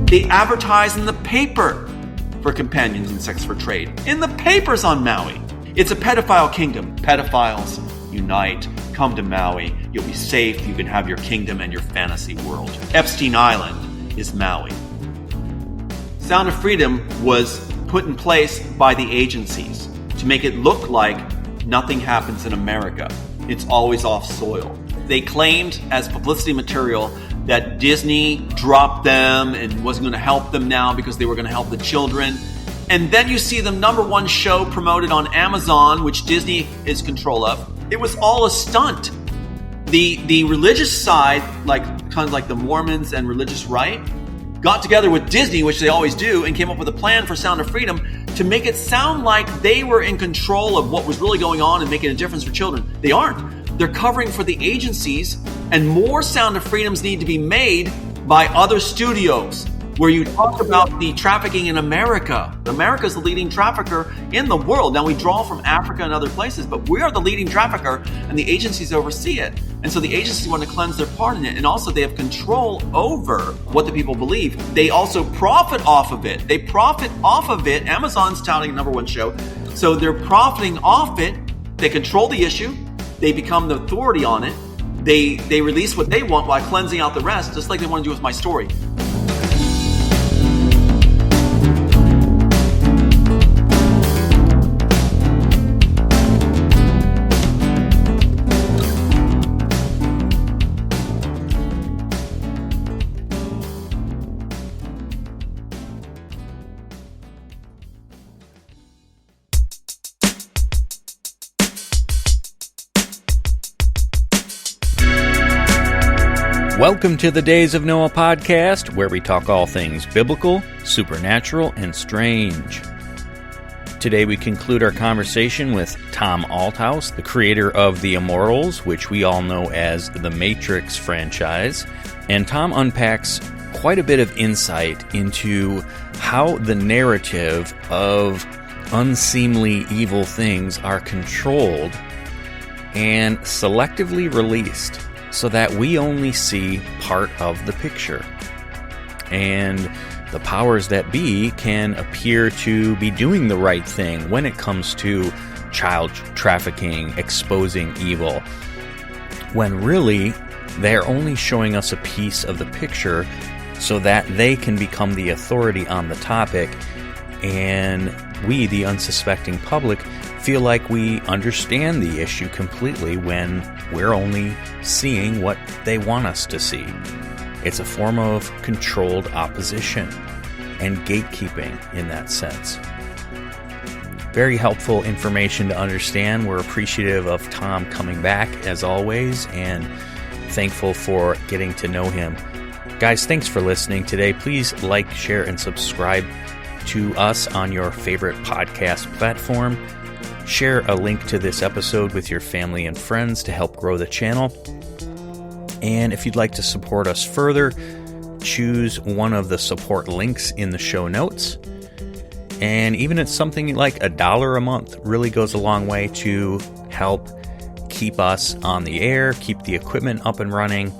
They advertise in the paper for companions and sex for trade. In the papers on Maui. It's a pedophile kingdom. Pedophiles, unite, come to Maui. You'll be safe. You can have your kingdom and your fantasy world. Epstein Island is Maui. Sound of Freedom was put in place by the agencies to make it look like nothing happens in America. It's always off soil. They claimed as publicity material that Disney dropped them and wasn't going to help them now because they were going to help the children. And then you see the #1 show promoted on Amazon, which Disney is control of. It was all a stunt. The religious side, kind of like the Mormons and religious right, got together with Disney, which they always do, and came up with a plan for Sound of Freedom to make it sound like they were in control of what was really going on and making a difference for children. They aren't. They're covering for the agencies, and more Sound of Freedoms need to be made by other studios where you talk about the trafficking in America. America's the leading trafficker in the world. Now, we draw from Africa and other places, but we are the leading trafficker, and the agencies oversee it. And so the agencies want to cleanse their part in it, and also they have control over what the people believe. They also profit off of it. They profit off of it. Amazon's touting #1 show, so they're profiting off it. They control the issue. They become the authority on it. They release what they want while cleansing out the rest, just like they want to do with my story. Welcome to the Days of Noah podcast, where we talk all things biblical, supernatural, and strange. Today we conclude our conversation with Tom Althouse, the creator of The Immortals, which we all know as the Matrix franchise. And Tom unpacks quite a bit of insight into how the narrative of unseemly evil things are controlled and selectively released, so that we only see part of the picture. And the powers that be can appear to be doing the right thing when it comes to child trafficking, exposing evil, when really they're only showing us a piece of the picture so that they can become the authority on the topic, and we, the unsuspecting public, feel like we understand the issue completely when we're only seeing what they want us to see. It's a form of controlled opposition and gatekeeping in that sense. Very helpful information to understand. We're appreciative of Tom coming back, as always, and thankful for getting to know him. Guys, thanks for listening today. Please like, share, and subscribe to us on your favorite podcast platform. Share a link to this episode with your family and friends to help grow the channel. And if you'd like to support us further, choose one of the support links in the show notes. And even it's something like $1 a month really goes a long way to help keep us on the air, keep the equipment up and running,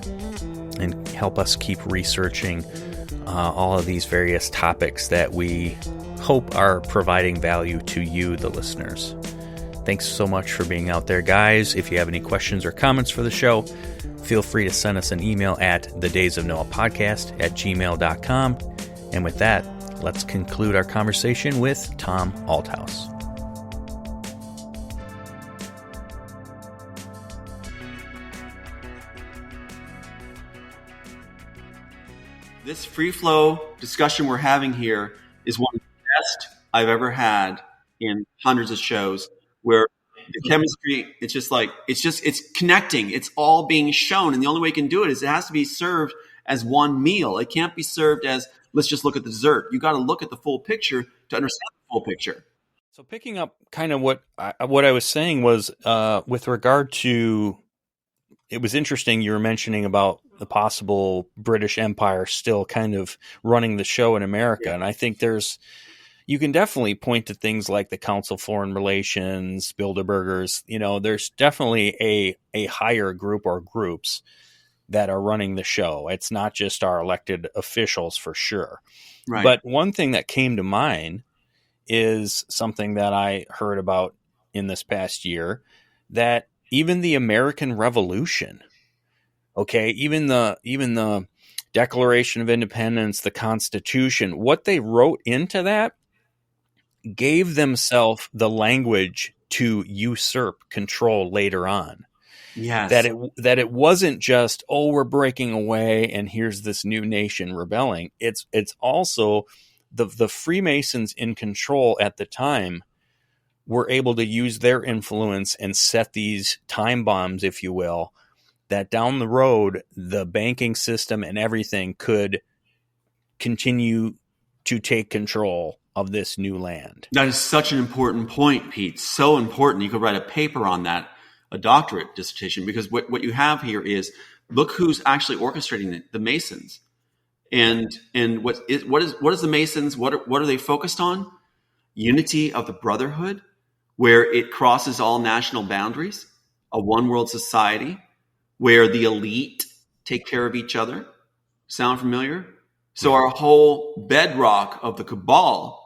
and help us keep researching all of these various topics that we hope are providing value to you, the listeners. Thanks so much for being out there, guys. If you have any questions or comments for the show, feel free to send us an email at thedaysofnoahpodcast@gmail.com. And with that, let's conclude our conversation with Tom Althouse. This free flow discussion we're having here is one of the best I've ever had in hundreds of shows, where the chemistry, it's connecting. It's all being shown. And the only way you can do it is it has to be served as one meal. It can't be served as, let's just look at the dessert. You got to look at the full picture to understand the full picture. So picking up kind of what I was saying was with regard to, it was interesting you were mentioning about the possible British Empire still kind of running the show in America. Yeah. And I think you can definitely point to things like the Council of Foreign Relations, Bilderbergers. There's definitely a higher group or groups that are running the show. It's not just our elected officials for sure. Right. But one thing that came to mind is something that I heard about in this past year, that even the American Revolution, okay, even the Declaration of Independence, the Constitution, what they wrote into that gave themselves the language to usurp control later on. Yes. That it wasn't just, oh, we're breaking away and here's this new nation rebelling. It's also the Freemasons in control at the time were able to use their influence and set these time bombs, if you will, that down the road, the banking system and everything could continue to take control of this new land. That is such an important point, Pete. So important. You could write a paper on that, a doctorate dissertation, because what you have here is, look who's actually orchestrating the Masons. And what is the Masons? What are they focused on? Unity of the brotherhood, where it crosses all national boundaries, a one world society where the elite take care of each other. Sound familiar? So our whole bedrock of the cabal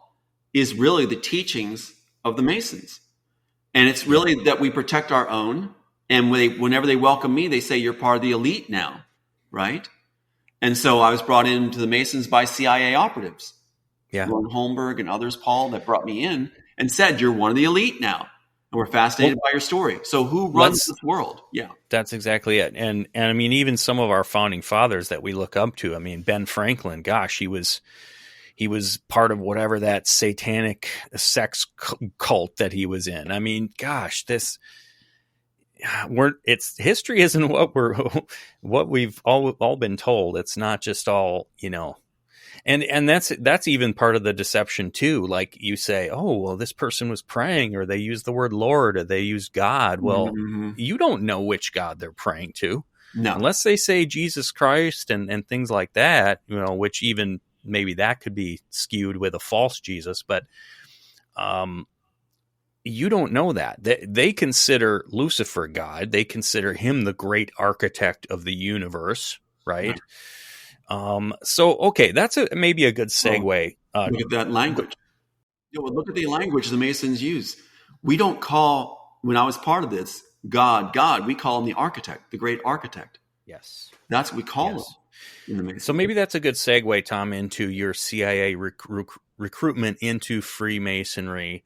is really the teachings of the Masons. And it's really that we protect our own. And whenever they welcome me, they say, you're part of the elite now, right? And so I was brought into the Masons by CIA operatives. Yeah. Lauren Holmberg and others, Paul, that brought me in and said, you're one of the elite now. And we're fascinated by your story. So who runs this world? Yeah. That's exactly it. And I mean, even some of our founding fathers that we look up to, I mean, Ben Franklin, gosh, he was part of whatever that satanic sex cult that he was in. I mean, gosh, history isn't what we've all been told. It's not just all, and that's even part of the deception too. Like you say, oh, well, this person was praying, or they used the word Lord, or they used God. Well, you don't know which God they're praying to. No. Unless they say Jesus Christ and things like that, which even maybe that could be skewed with a false Jesus, but you don't know that. They consider Lucifer God. They consider him the great architect of the universe, right? So, okay, that's maybe a good segue. Look at that language. Look at the language the Masons use. We don't call, when I was part of this, God. We call him the architect, the great architect. Yes. That's what we call him in the Masons. So maybe that's a good segue, Tom, into your CIA recruitment into Freemasonry.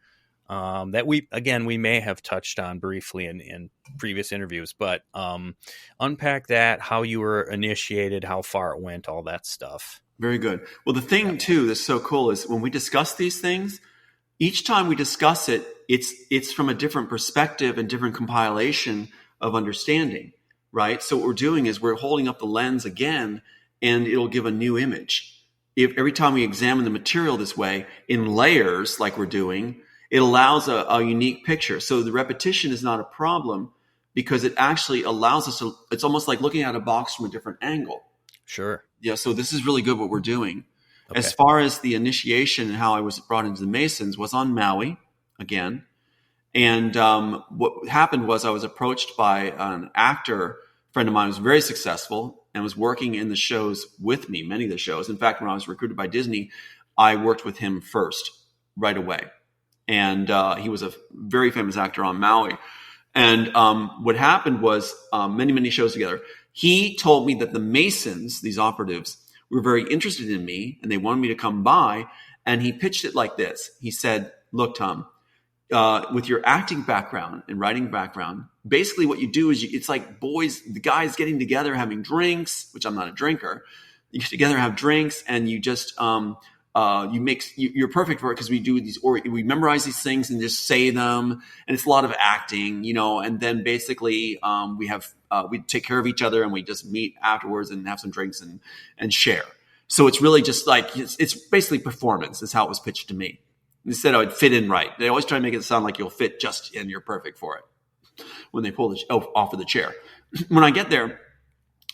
That we may have touched on briefly in previous interviews, but unpack that, how you were initiated, how far it went, all that stuff. Very good. Well, the thing too that's so cool is when we discuss these things, each time we discuss it, it's from a different perspective and different compilation of understanding, right? So what we're doing is we're holding up the lens again, and it'll give a new image. Every time we examine the material this way in layers, like we're doing, it allows a unique picture. So the repetition is not a problem because it actually allows us to, it's almost like looking at a box from a different angle. Sure. Yeah. So this is really good what we're doing. Okay. As far as the initiation and how I was brought into the Masons was on Maui again. And what happened was I was approached by an actor friend of mine who was very successful and was working in the shows with me, many of the shows. In fact, when I was recruited by Disney, I worked with him first right away. And he was a very famous actor on Maui. And what happened was many, many shows together. He told me that the Masons, these operatives, were very interested in me and they wanted me to come by. And he pitched it like this. He said, look, Tom, with your acting background and writing background, basically what you do is it's like the guys getting together, having drinks, which I'm not a drinker. You get together, have drinks, and you just you're perfect for it because we do these, or we memorize these things and just say them, and it's a lot of acting, and then basically we take care of each other and we just meet afterwards and have some drinks and share. So it's really just like it's basically performance is how it was pitched to me. Instead, I would fit in right. They always try to make it sound like you'll fit just and you're perfect for it when they pull off of the chair. When I get there,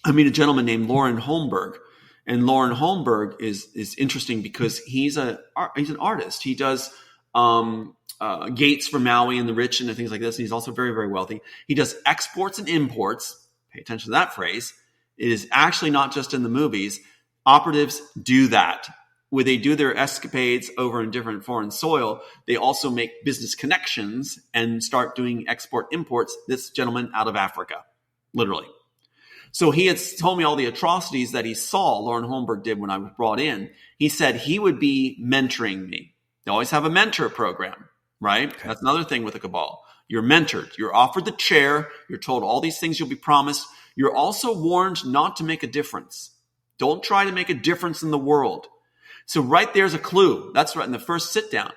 I meet a gentleman named Lauren Holmberg. And Lauren Holmberg is interesting because he's an artist. He does gates for Maui and the rich and things like this. And he's also very, very wealthy. He does exports and imports. Pay attention to that phrase. It is actually not just in the movies. Operatives do that. When they do their escapades over in different foreign soil, they also make business connections and start doing export imports. This gentleman out of Africa, literally. So he had told me all the atrocities that he saw Lauren Holmberg did when I was brought in. He said he would be mentoring me. They always have a mentor program, right? Okay. That's another thing with the cabal. You're mentored. You're offered the chair. You're told all these things you'll be promised. You're also warned not to make a difference. Don't try to make a difference in the world. So right there's a clue. That's right in the first sit down.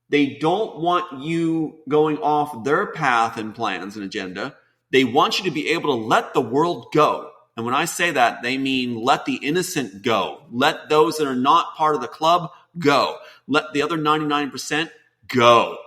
They don't want you going off their path and plans and agenda. They want you to be able to let the world go. And when I say that, they mean let the innocent go. Let those that are not part of the club go. Let the other 99% go.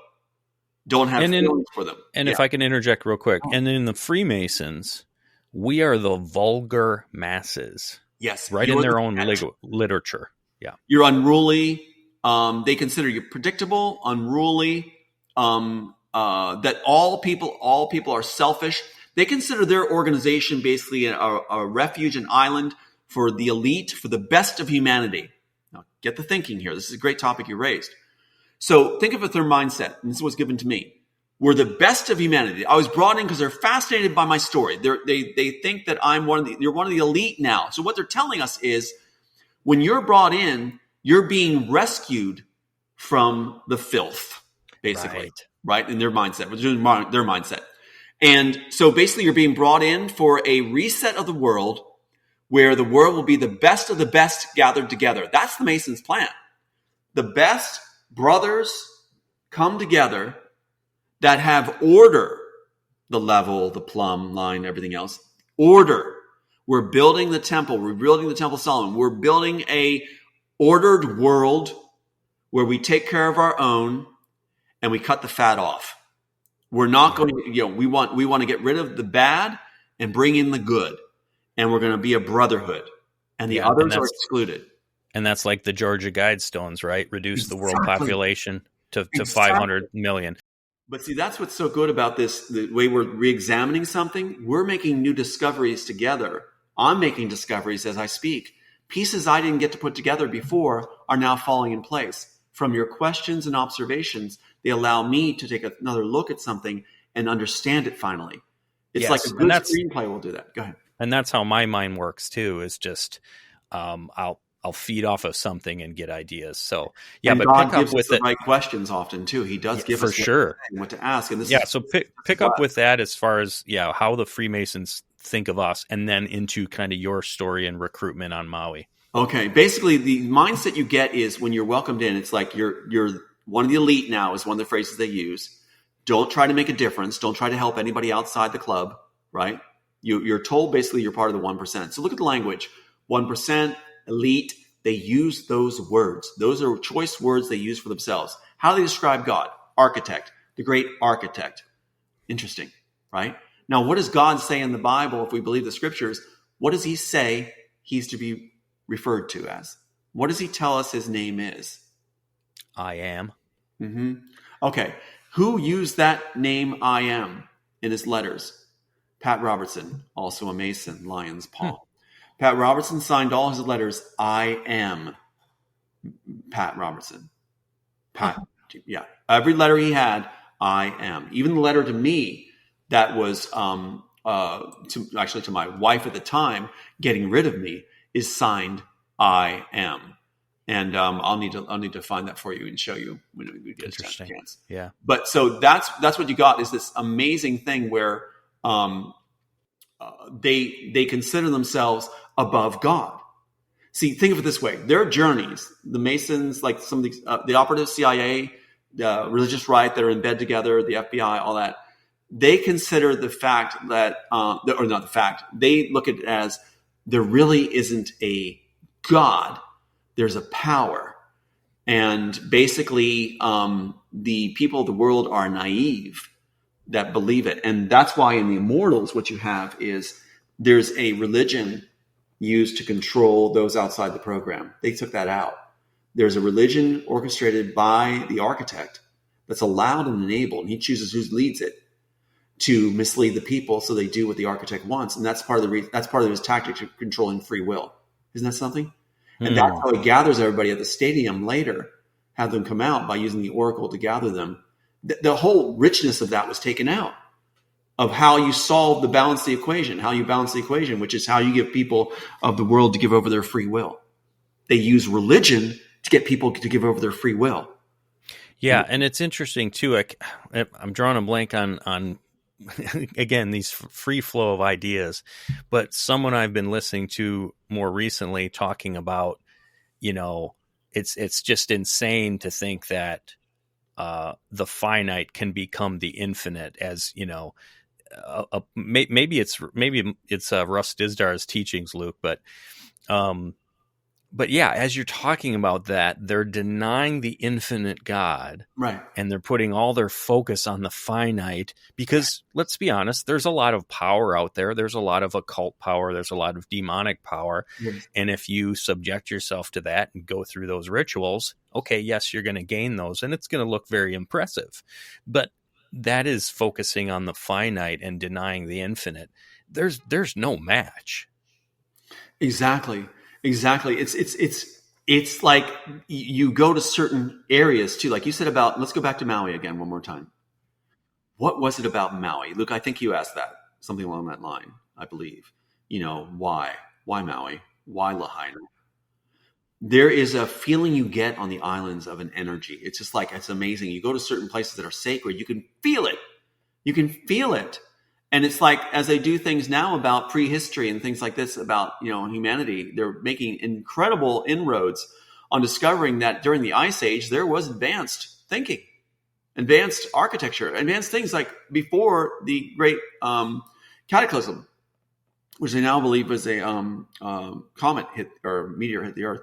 Don't have feelings for them. And if I can interject real quick. And in the Freemasons, we are the vulgar masses. Yes. Right in their own literature. Yeah. You're unruly. They consider you predictable, unruly, that all people are selfish. They consider their organization basically a refuge, an island for the elite, for the best of humanity. Now, get the thinking here. This is a great topic you raised. So think of it their mindset, and this is what's given to me. We're the best of humanity. I was brought in because they're fascinated by my story. They think that you're one of the elite now. So what they're telling us is, when you're brought in, you're being rescued from the filth, basically, right? In their mindset, we're doing their mindset. And so basically you're being brought in for a reset of the world where the world will be the best of the best gathered together. That's the Masons' plan. The best brothers come together that have order, the level, the plumb line, everything else. Order. We're building the temple. We're building the Temple of Solomon. We're building a ordered world where we take care of our own and we cut the fat off. We're not going to, we want to get rid of the bad and bring in the good. And we're going to be a brotherhood. And the others are excluded. And that's like the Georgia Guidestones, right? Reduce the world population to 500 million. But see, that's what's so good about this, the way we're re-examining something. We're making new discoveries together. I'm making discoveries as I speak. Pieces I didn't get to put together before are now falling in place. From your questions and observations, they allow me to take another look at something and understand it finally. It's like a good screenplay will do that. Go ahead. And that's how my mind works too, is just I'll feed off of something and get ideas. So yeah, and but God pick up gives with us the right questions often too. He does give us what to ask. And this so pick up with that as far as how the Freemasons think of us, and then into kind of your story and recruitment on Maui. Okay, basically the mindset you get is when you're welcomed in, it's like you're one of the elite now is one of the phrases they use. Don't try to make a difference. Don't try to help anybody outside the club, right? You're told basically you're part of the 1%. So look at the language. 1%, elite, they use those words. Those are choice words they use for themselves. How do they describe God? Architect, the great architect. Interesting, right? Now, what does God say in the Bible if we believe the scriptures? What does he say he's to be referred to as? What does he tell us his name is? I am. Mm-hmm. Okay. Who used that name I am in his letters? Pat Robertson, also a Mason, Lion's Paw. Pat Robertson signed all his letters, I am Pat Robertson. Pat, yeah. Every letter he had, I am. Even the letter to me that was to my wife at the time, getting rid of me, is signed, I am. And I'll need to find that for you and show you when we get a chance. Yeah. But so that's what you got, is this amazing thing where they consider themselves above God. See, think of it this way: their journeys, the Masons, like some of these, the operative CIA, the religious right that are in bed together, the FBI, all that. They consider the fact that, or not the fact, they look at it as there really isn't a God. There's a power. And basically, the people of the world are naive that believe it. And that's why in the Immortals, what you have is there's a religion used to control those outside the program. They took that out. There's a religion orchestrated by the architect that's allowed and enabled, and he chooses who leads it. to mislead the people so they do what the architect wants. And that's part of that's part of his tactic to controlling free will. Isn't that something? And that's how he gathers everybody at the stadium later, have them come out by using the oracle to gather them. The whole richness of that was taken out of how you solve the balance the equation, how you balance the equation, which is how you get people of the world to give over their free will. They use religion to get people to give over their free will. Yeah, and it's interesting too. I'm drawing a blank on again these free flow of ideas, but someone I've been listening to more recently talking about, it's just insane to think that the finite can become the infinite, as maybe it's Russ Disdar's teachings, Luke, but yeah, as you're talking about that, they're denying the infinite God, right? And they're putting all their focus on the finite because, let's be honest, there's a lot of power out there. There's a lot of occult power. There's a lot of demonic power. Yes. And if you subject yourself to that and go through those rituals, okay, yes, you're going to gain those, and it's going to look very impressive. But that is focusing on the finite and denying the infinite. There's no match. Exactly. It's like you go to certain areas too. Like you said about, let's go back to Maui again one more time. What was it about Maui? Look, I think you asked that, something along that line, I believe. Why Maui? Why Lahaina? There is a feeling you get on the islands of an energy. It's just like, it's amazing. You go to certain places that are sacred. You can feel it. And it's like, as they do things now about prehistory and things like this about, humanity, they're making incredible inroads on discovering that during the Ice Age, there was advanced thinking, advanced architecture, advanced things like before the great cataclysm, which they now believe was a comet hit or meteor hit the Earth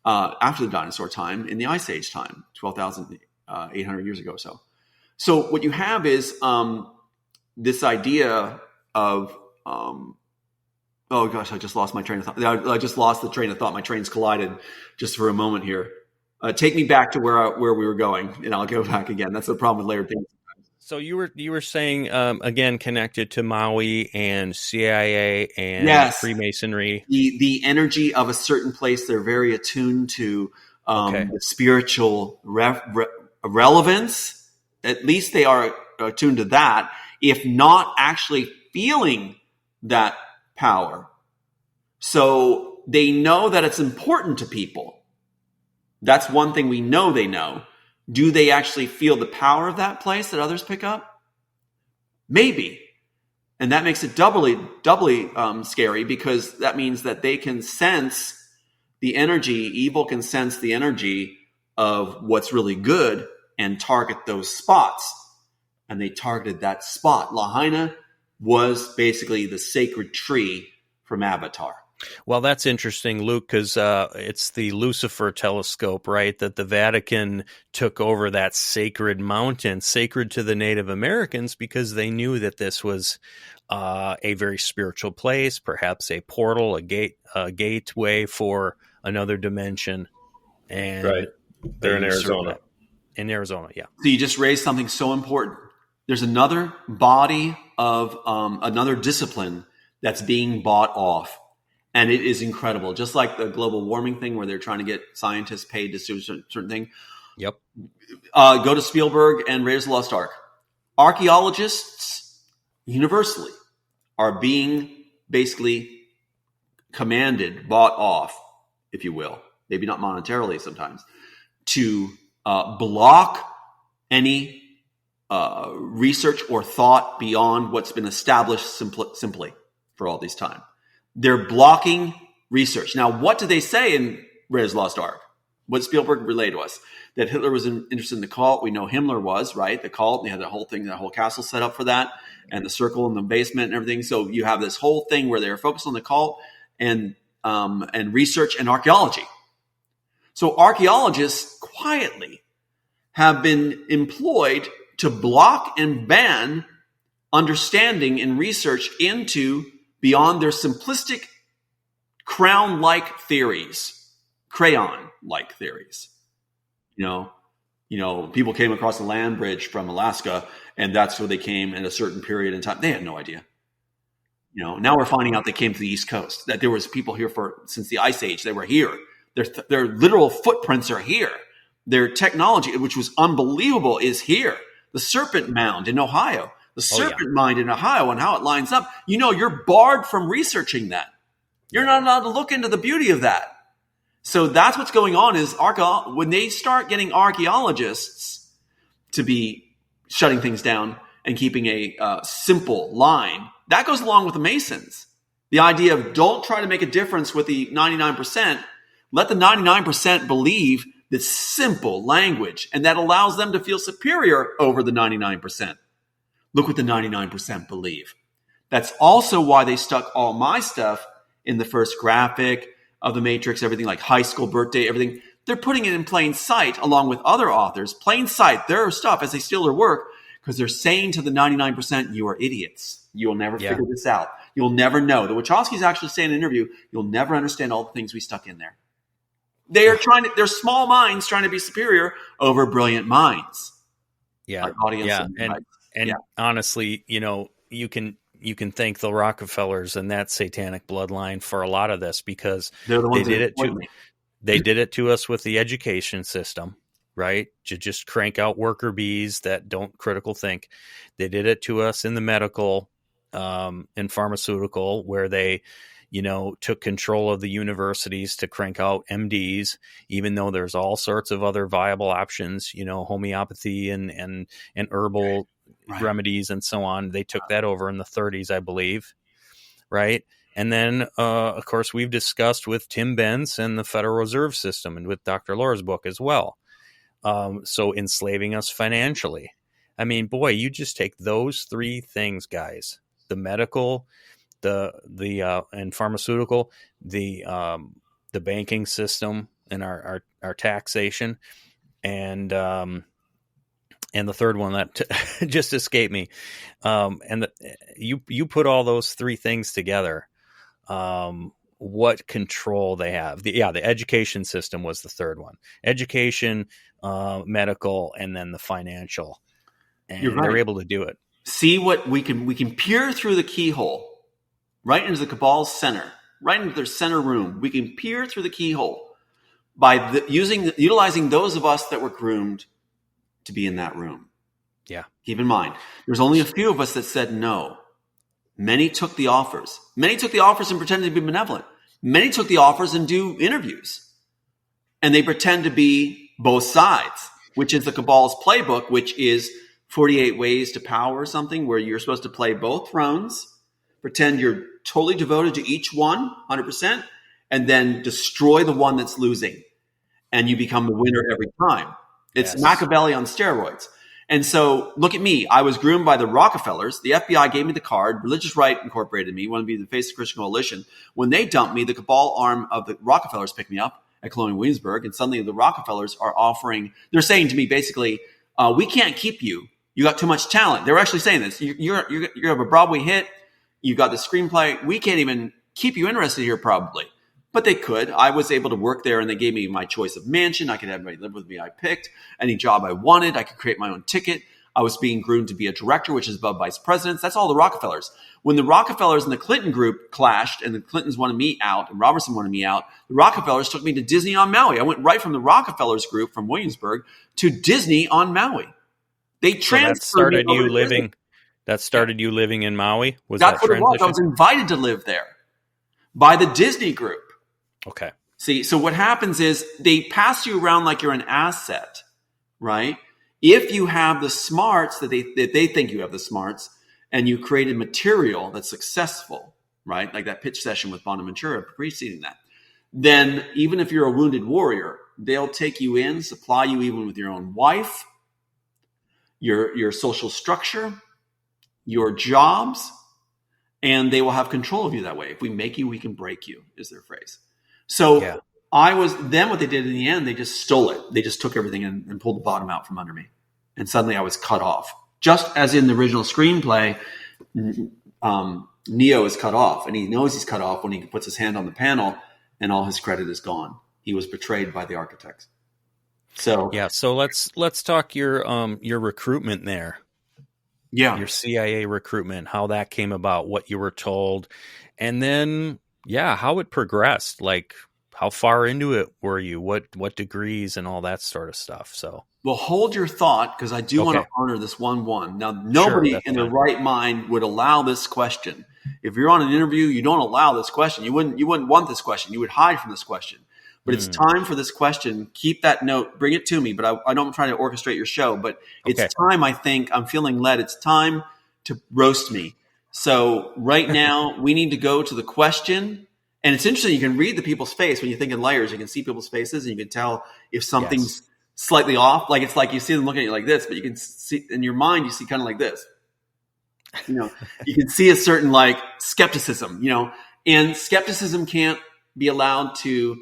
after the dinosaur time in the Ice Age time, 12,800 years ago or so. So what you have is this idea of, oh gosh, I just lost my train of thought. I just lost the train of thought. My trains collided just for a moment here. Take me back to where we were going, and I'll go back again. That's the problem with layered things. So you were saying again, connected to Maui and CIA and yes. Freemasonry, the energy of a certain place. They're very attuned to the spiritual relevance. At least they are attuned to that, if not actually feeling that power. So they know that it's important to people. That's one thing we know they know. Do they actually feel the power of that place that others pick up? Maybe. And that makes it doubly scary, because that means that they can sense the energy, evil can sense the energy of what's really good and target those spots. And they targeted that spot. Lahaina was basically the sacred tree from Avatar. Well, that's interesting, Luke, because it's the Lucifer telescope, right, that the Vatican took over that sacred mountain, sacred to the Native Americans, because they knew that this was a very spiritual place, perhaps a portal, a gateway for another dimension. And right. They're in Arizona. In Arizona, yeah. So you just raised something so important. There's another body of another discipline that's being bought off. And it is incredible. Just like the global warming thing where they're trying to get scientists paid to do a certain thing. Yep. Go to Spielberg and Raiders of the Lost Ark. Archaeologists universally are being basically commanded, bought off, if you will, maybe not monetarily sometimes, to block any research or thought beyond what's been established simply for all this time. They're blocking research. Now, what did they say in Raiders of the Lost Ark? What did Spielberg relay to us? That Hitler was interested in the cult. We know Himmler was, right? The cult. And they had that whole thing, that whole castle set up for that, and the circle in the basement and everything. So you have this whole thing where they're focused on the cult and research and archaeology. So archaeologists quietly have been employed to block and ban understanding and research into beyond their simplistic crayon-like theories. You People came across the land bridge from Alaska, and that's where they came in a certain period in time. They had no idea. Now we're finding out they came to the East Coast, that there was people here since the Ice Age. They were here. Their literal footprints are here. Their technology, which was unbelievable, is here. The Serpent Mound in Ohio, Mine in Ohio, and how it lines up. You're barred from researching that. You're not allowed to look into the beauty of that. So that's what's going on is when they start getting archaeologists to be shutting things down and keeping a simple line, that goes along with the Masons. The idea of don't try to make a difference with the 99%. Let the 99% believe this simple language, and that allows them to feel superior over the 99%. Look what the 99% believe. That's also why they stuck all my stuff in the first graphic of the Matrix, everything like high school birthday, everything. They're putting it in plain sight along with other authors. Plain sight, their stuff as they steal their work, because they're saying to the 99%, you are idiots. You will never figure this out. You'll never know. The Wachowskis actually say in an interview, you'll never understand all the things we stuck in there. They're small minds trying to be superior over brilliant minds. Yeah. Like audience and honestly, you can thank the Rockefellers and that satanic bloodline for a lot of this, because they're the ones they did it to us with the education system, right? To just crank out worker bees that don't critical think. They did it to us in the medical and pharmaceutical, where they took control of the universities to crank out MDs, even though there's all sorts of other viable options, homeopathy and herbal remedies and so on. They took that over in the 30s, I believe. Right. And then, of course, we've discussed with Tim Benz and the Federal Reserve System, and with Dr. Laura's book as well. So enslaving us financially. I mean, boy, you just take those three things, guys: the medical, the and pharmaceutical, the banking system, and our taxation, and the third one that just escaped me. And you put all those three things together. What control they have. The education system was the third one. Education, medical, and then the financial. And they're able to do it. See what we can peer through the keyhole right into the Cabal's center, right into their center room. We can peer through the keyhole by utilizing those of us that were groomed to be in that room. Yeah. Keep in mind, there's only a few of us that said no. Many took the offers. Many took the offers and pretended to be benevolent. Many took the offers and do interviews. And they pretend to be both sides, which is the Cabal's playbook, which is 48 Ways to Power or something, where you're supposed to play both thrones, pretend you're totally devoted to each one, 100%, and then destroy the one that's losing. And you become the winner every time. It's Machiavelli on steroids. And so look at me. I was groomed by the Rockefellers. The FBI gave me the card. Religious Right incorporated me, wanted to be the face of Christian Coalition. When they dumped me, the Cabal arm of the Rockefellers picked me up at Colonial Williamsburg. And suddenly the Rockefellers are they're saying to me basically, we can't keep you. You got too much talent. They were actually saying this. You have a Broadway hit. You got the screenplay. We can't even keep you interested here probably. But they could. I was able to work there, and they gave me my choice of mansion. I could have everybody live with me. I picked any job I wanted. I could create my own ticket. I was being groomed to be a director, which is above vice presidents. That's all the Rockefellers. When the Rockefellers and the Clinton group clashed, and the Clintons wanted me out, and Robertson wanted me out, the Rockefellers took me to Disney on Maui. I went right from the Rockefellers group from Williamsburg to Disney on Maui. They transferred That started you living in Maui? That's what it was. I was invited to live there by the Disney group. Okay. See, so what happens is they pass you around like you're an asset, right? If you have the smarts that they think you have the smarts, and you created material that's successful, right? Like that pitch session with Bonaventura preceding that, then even if you're a wounded warrior, they'll take you in, supply you even with your own wife, your social structure, your jobs, and they will have control of you that way. If we make you, we can break you, is their phrase. So what they did in the end, they just stole it. They just took everything and pulled the bottom out from under me. And suddenly I was cut off. Just as in the original screenplay, Neo is cut off, and he knows he's cut off when he puts his hand on the panel and all his credit is gone. He was betrayed by the architects. So Yeah. So let's talk your recruitment there. yeah, Your CIA recruitment, how that came about, what you were told, and then how it progressed. Like how far into it were you? What degrees and all that sort of stuff. So well, hold your thought because I do want to okay. honor this one. Now, Sure, nobody that's in their fine. right mind would allow this question. If you're on an interview, you don't allow this question. You wouldn't want this question. You would hide from this question. But it's time for this question. Keep that note. Bring it to me. But I don't try to orchestrate your show. But it's Okay. time, I think. I'm feeling led. It's time to roast me. So right now, we need to go to the question. And it's interesting. You can read the people's face when you think in layers. You can see people's faces, and you can tell if something's slightly off. Like it's like you see them looking at you like this, but you can see in your mind, you see kind of like this. You can see a certain like skepticism, and skepticism can't be allowed to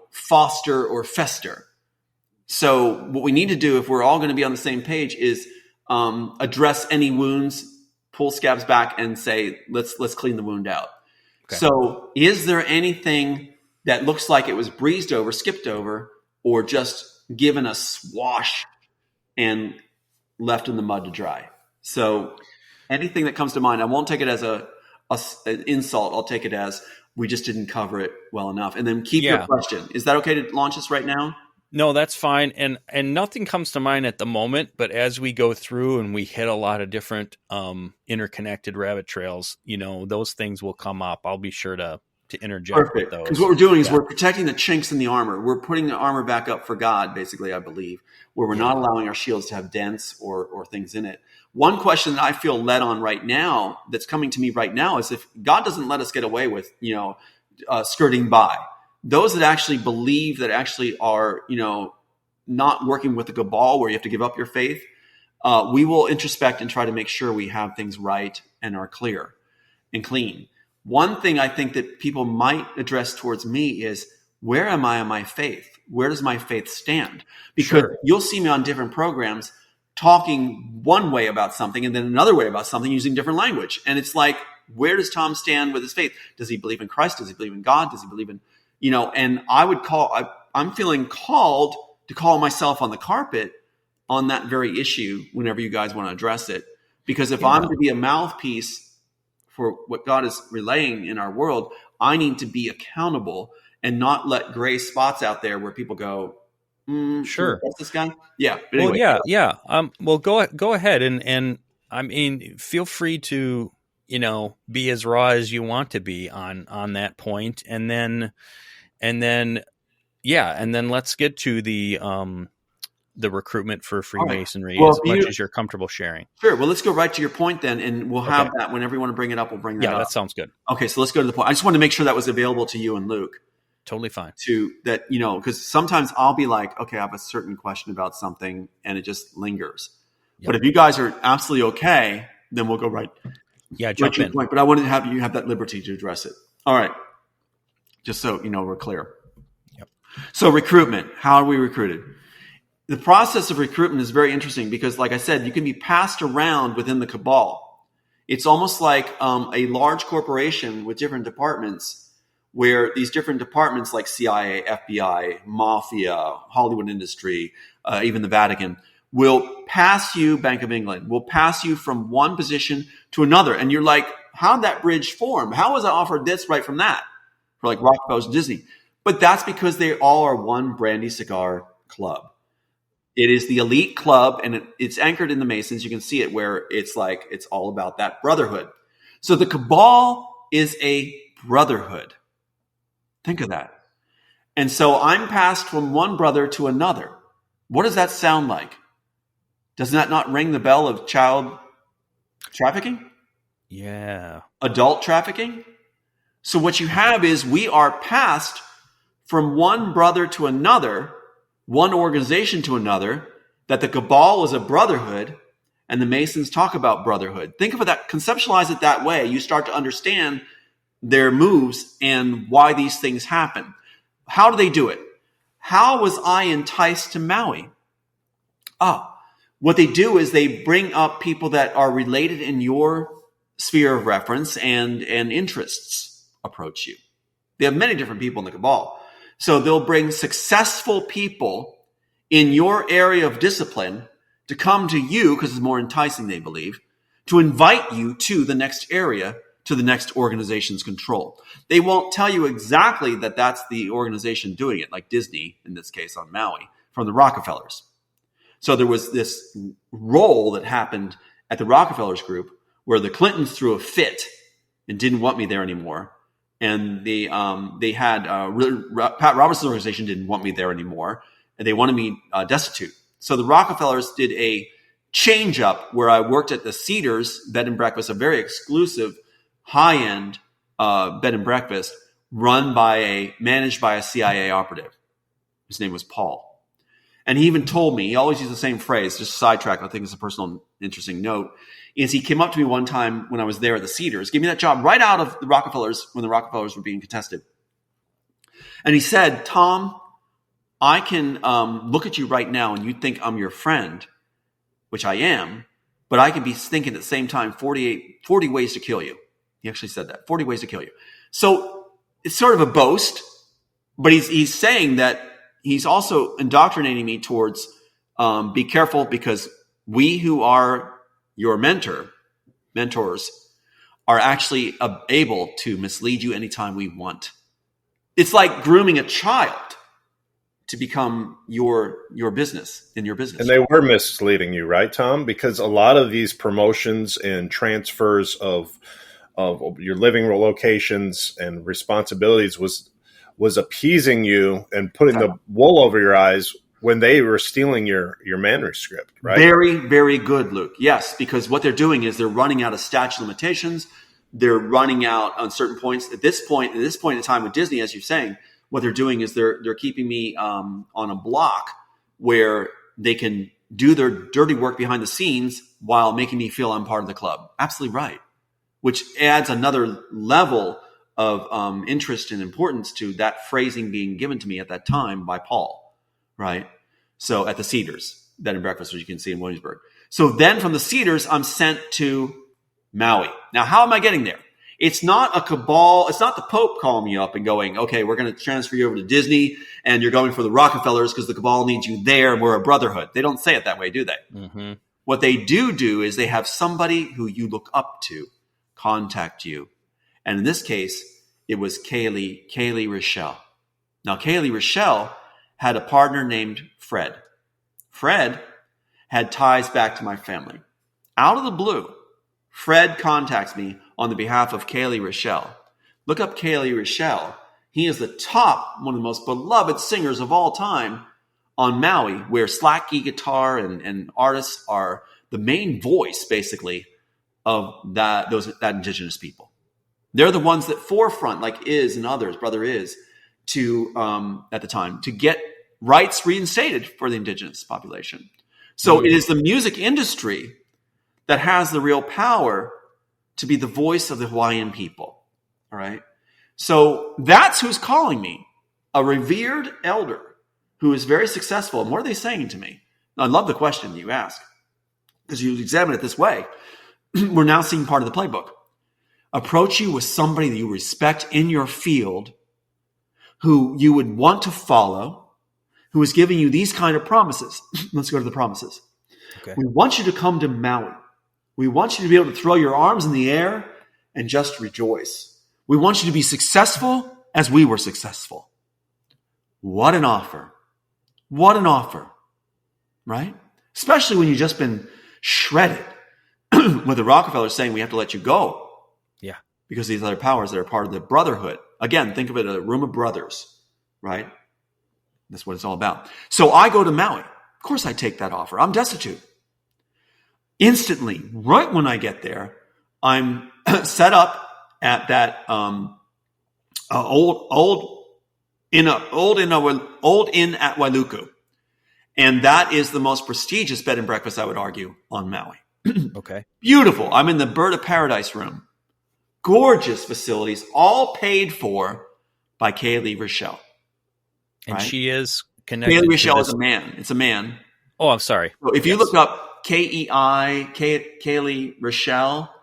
foster or fester. So what we need to do if we're all going to be on the same page is address any wounds, pull scabs back and say, let's clean the wound out. Okay. So is there anything that looks like it was breezed over, skipped over, or just given a swash and left in the mud to dry? So anything that comes to mind, I won't take it as an insult. I'll take it as we just didn't cover it well enough. And then keep your question. Is that okay to launch this right now? No, that's fine. And nothing comes to mind at the moment, but as we go through and we hit a lot of different interconnected rabbit trails, those things will come up. I'll be sure to interject with those. Because what we're doing is we're protecting the chinks in the armor. We're putting the armor back up for God, basically, I believe, where we're not allowing our shields to have dents or things in it. One question that I feel led on right now that's coming to me right now is if God doesn't let us get away with, skirting by, those that actually believe that actually are, not working with the cabal where you have to give up your faith, we will introspect and try to make sure we have things right and are clear and clean. One thing I think that people might address towards me is, where am I in my faith? Where does my faith stand? Because you'll see me on different programs talking one way about something and then another way about something using different language. And it's like, where does Tom stand with his faith? Does he believe in Christ? Does he believe in God? Does he believe in, and I'm feeling called to call myself on the carpet on that very issue whenever you guys want to address it. Because if I'm to be a mouthpiece for what God is relaying in our world, I need to be accountable and not let gray spots out there where people go, sure, what's this guy? Yeah. But anyway, well, go ahead and I mean, feel free to be as raw as you want to be on that point, and then let's get to the recruitment for Freemasonry as much as you're comfortable sharing. Sure. Well, let's go right to your point then, and we'll have that whenever you want to bring it up. We'll bring that up. Yeah, that sounds good. Okay, so let's go to the point. I just wanted to make sure that was available to you and Luke. Totally fine. To that, because sometimes I'll be like, okay, I have a certain question about something, and it just lingers. Yep. But if you guys are absolutely okay, then we'll go right. Yeah, jump in. Point. But I wanted to have you have that liberty to address it. All right, just so we're clear. Yep. So recruitment. How are we recruited? The process of recruitment is very interesting because, like I said, you can be passed around within the cabal. It's almost like a large corporation with different departments, where these different departments like CIA, FBI, Mafia, Hollywood industry, even the Vatican, will pass you, Bank of England, will pass you from one position to another. And you're like, how did that bridge form? How was I offered this right from that? For like Rockefeller's Disney. But that's because they all are one brandy cigar club. It is the elite club, and it's anchored in the Masons. You can see it where it's like, it's all about that brotherhood. So the cabal is a brotherhood. Think of that. And so I'm passed from one brother to another. What does that sound like? Does that not ring the bell of child trafficking? Yeah. Adult trafficking? So what you have is we are passed from one brother to another, one organization to another, that the cabal is a brotherhood, and the Masons talk about brotherhood. Think of it that, conceptualize it that way. You start to understand their moves and why these things happen. How do they do it? How was I enticed to Maui? What they do is they bring up people that are related in your sphere of reference and interests approach you. They have many different people in the cabal. So they'll bring successful people in your area of discipline to come to you, because it's more enticing, they believe, to invite you to the next area, to the next organization's control. They won't tell you exactly that that's the organization doing it, like Disney, in this case on Maui, from the Rockefellers. So there was this role that happened at the Rockefellers group where the Clintons threw a fit and didn't want me there anymore. And they had Pat Robertson's organization didn't want me there anymore, and they wanted me destitute. So the Rockefellers did a change up where I worked at the Cedars bed and breakfast, a very exclusive, high end bed and breakfast managed by a CIA operative. His name was Paul. And he even told me, he always used the same phrase, just sidetrack, I think it's a personal interesting note, is he came up to me one time when I was there at the Cedars, gave me that job right out of the Rockefellers when the Rockefellers were being contested. And he said, Tom, I can look at you right now and you think I'm your friend, which I am, but I can be thinking at the same time 40 ways to kill you. He actually said that, 40 ways to kill you. So it's sort of a boast, but he's saying that he's also indoctrinating me towards be careful, because we who are your mentors are actually able to mislead you anytime we want. It's like grooming a child to become your business in your business. And they were misleading you, right, Tom? Because a lot of these promotions and transfers of your living locations and responsibilities was appeasing you and putting the wool over your eyes when they were stealing your manuscript, right? Very, very good, Luke. Yes, because what they're doing is they're running out of statute of limitations. They're running out on certain points. At this point in time with Disney, as you're saying, what they're doing is they're keeping me on a block where they can do their dirty work behind the scenes while making me feel I'm part of the club. Absolutely right. Which adds another level of interest and importance to that phrasing being given to me at that time by Paul, right? So at the Cedars, bed and breakfast, which you can see in Williamsburg. So then from the Cedars, I'm sent to Maui. Now, how am I getting there? It's not a cabal. It's not the Pope calling me up and going, okay, we're going to transfer you over to Disney and you're going for the Rockefellers because the cabal needs you there and we're a brotherhood. They don't say it that way, do they? Mm-hmm. What they do is they have somebody who you look up to contact you. And in this case, it was Kaylee Rochelle. Now, Kaylee Rochelle had a partner named Fred. Fred had ties back to my family. Out of the blue, Fred contacts me on the behalf of Kaylee Rochelle. Look up Kaylee Rochelle. He is the top, one of the most beloved singers of all time on Maui, where slack guitar and artists are the main voice, basically, of that indigenous people. They're the ones that forefront, like Iz and others, Brother Iz, to at the time, to get rights reinstated for the indigenous population. So it is the music industry that has the real power to be the voice of the Hawaiian people. All right. So that's who's calling me, a revered elder who is very successful. And what are they saying to me? I love the question you ask, because you examine it this way. We're now seeing part of the playbook. Approach you with somebody that you respect in your field, who you would want to follow, who is giving you these kind of promises. Let's go to the promises. Okay. We want you to come to Maui. We want you to be able to throw your arms in the air and just rejoice. We want you to be successful as we were successful. What an offer. What an offer. Right? Especially when you've just been shredded with the Rockefellers saying we have to let you go. Yeah. Because these other powers that are part of the brotherhood. Again, think of it as a room of brothers. Right? That's what it's all about. So I go to Maui. Of course I take that offer. I'm destitute. Instantly, right when I get there, I'm set up at that old inn at Wailuku, and that is the most prestigious bed and breakfast, I would argue, on Maui. Okay, beautiful. I'm in the Bird of Paradise room, gorgeous facilities, all paid for by Kaylee Rochelle. And right? She is connected. Kaylee Rochelle is a man. It's a man. Oh, I'm sorry. So if you look up Kaylee Rochelle,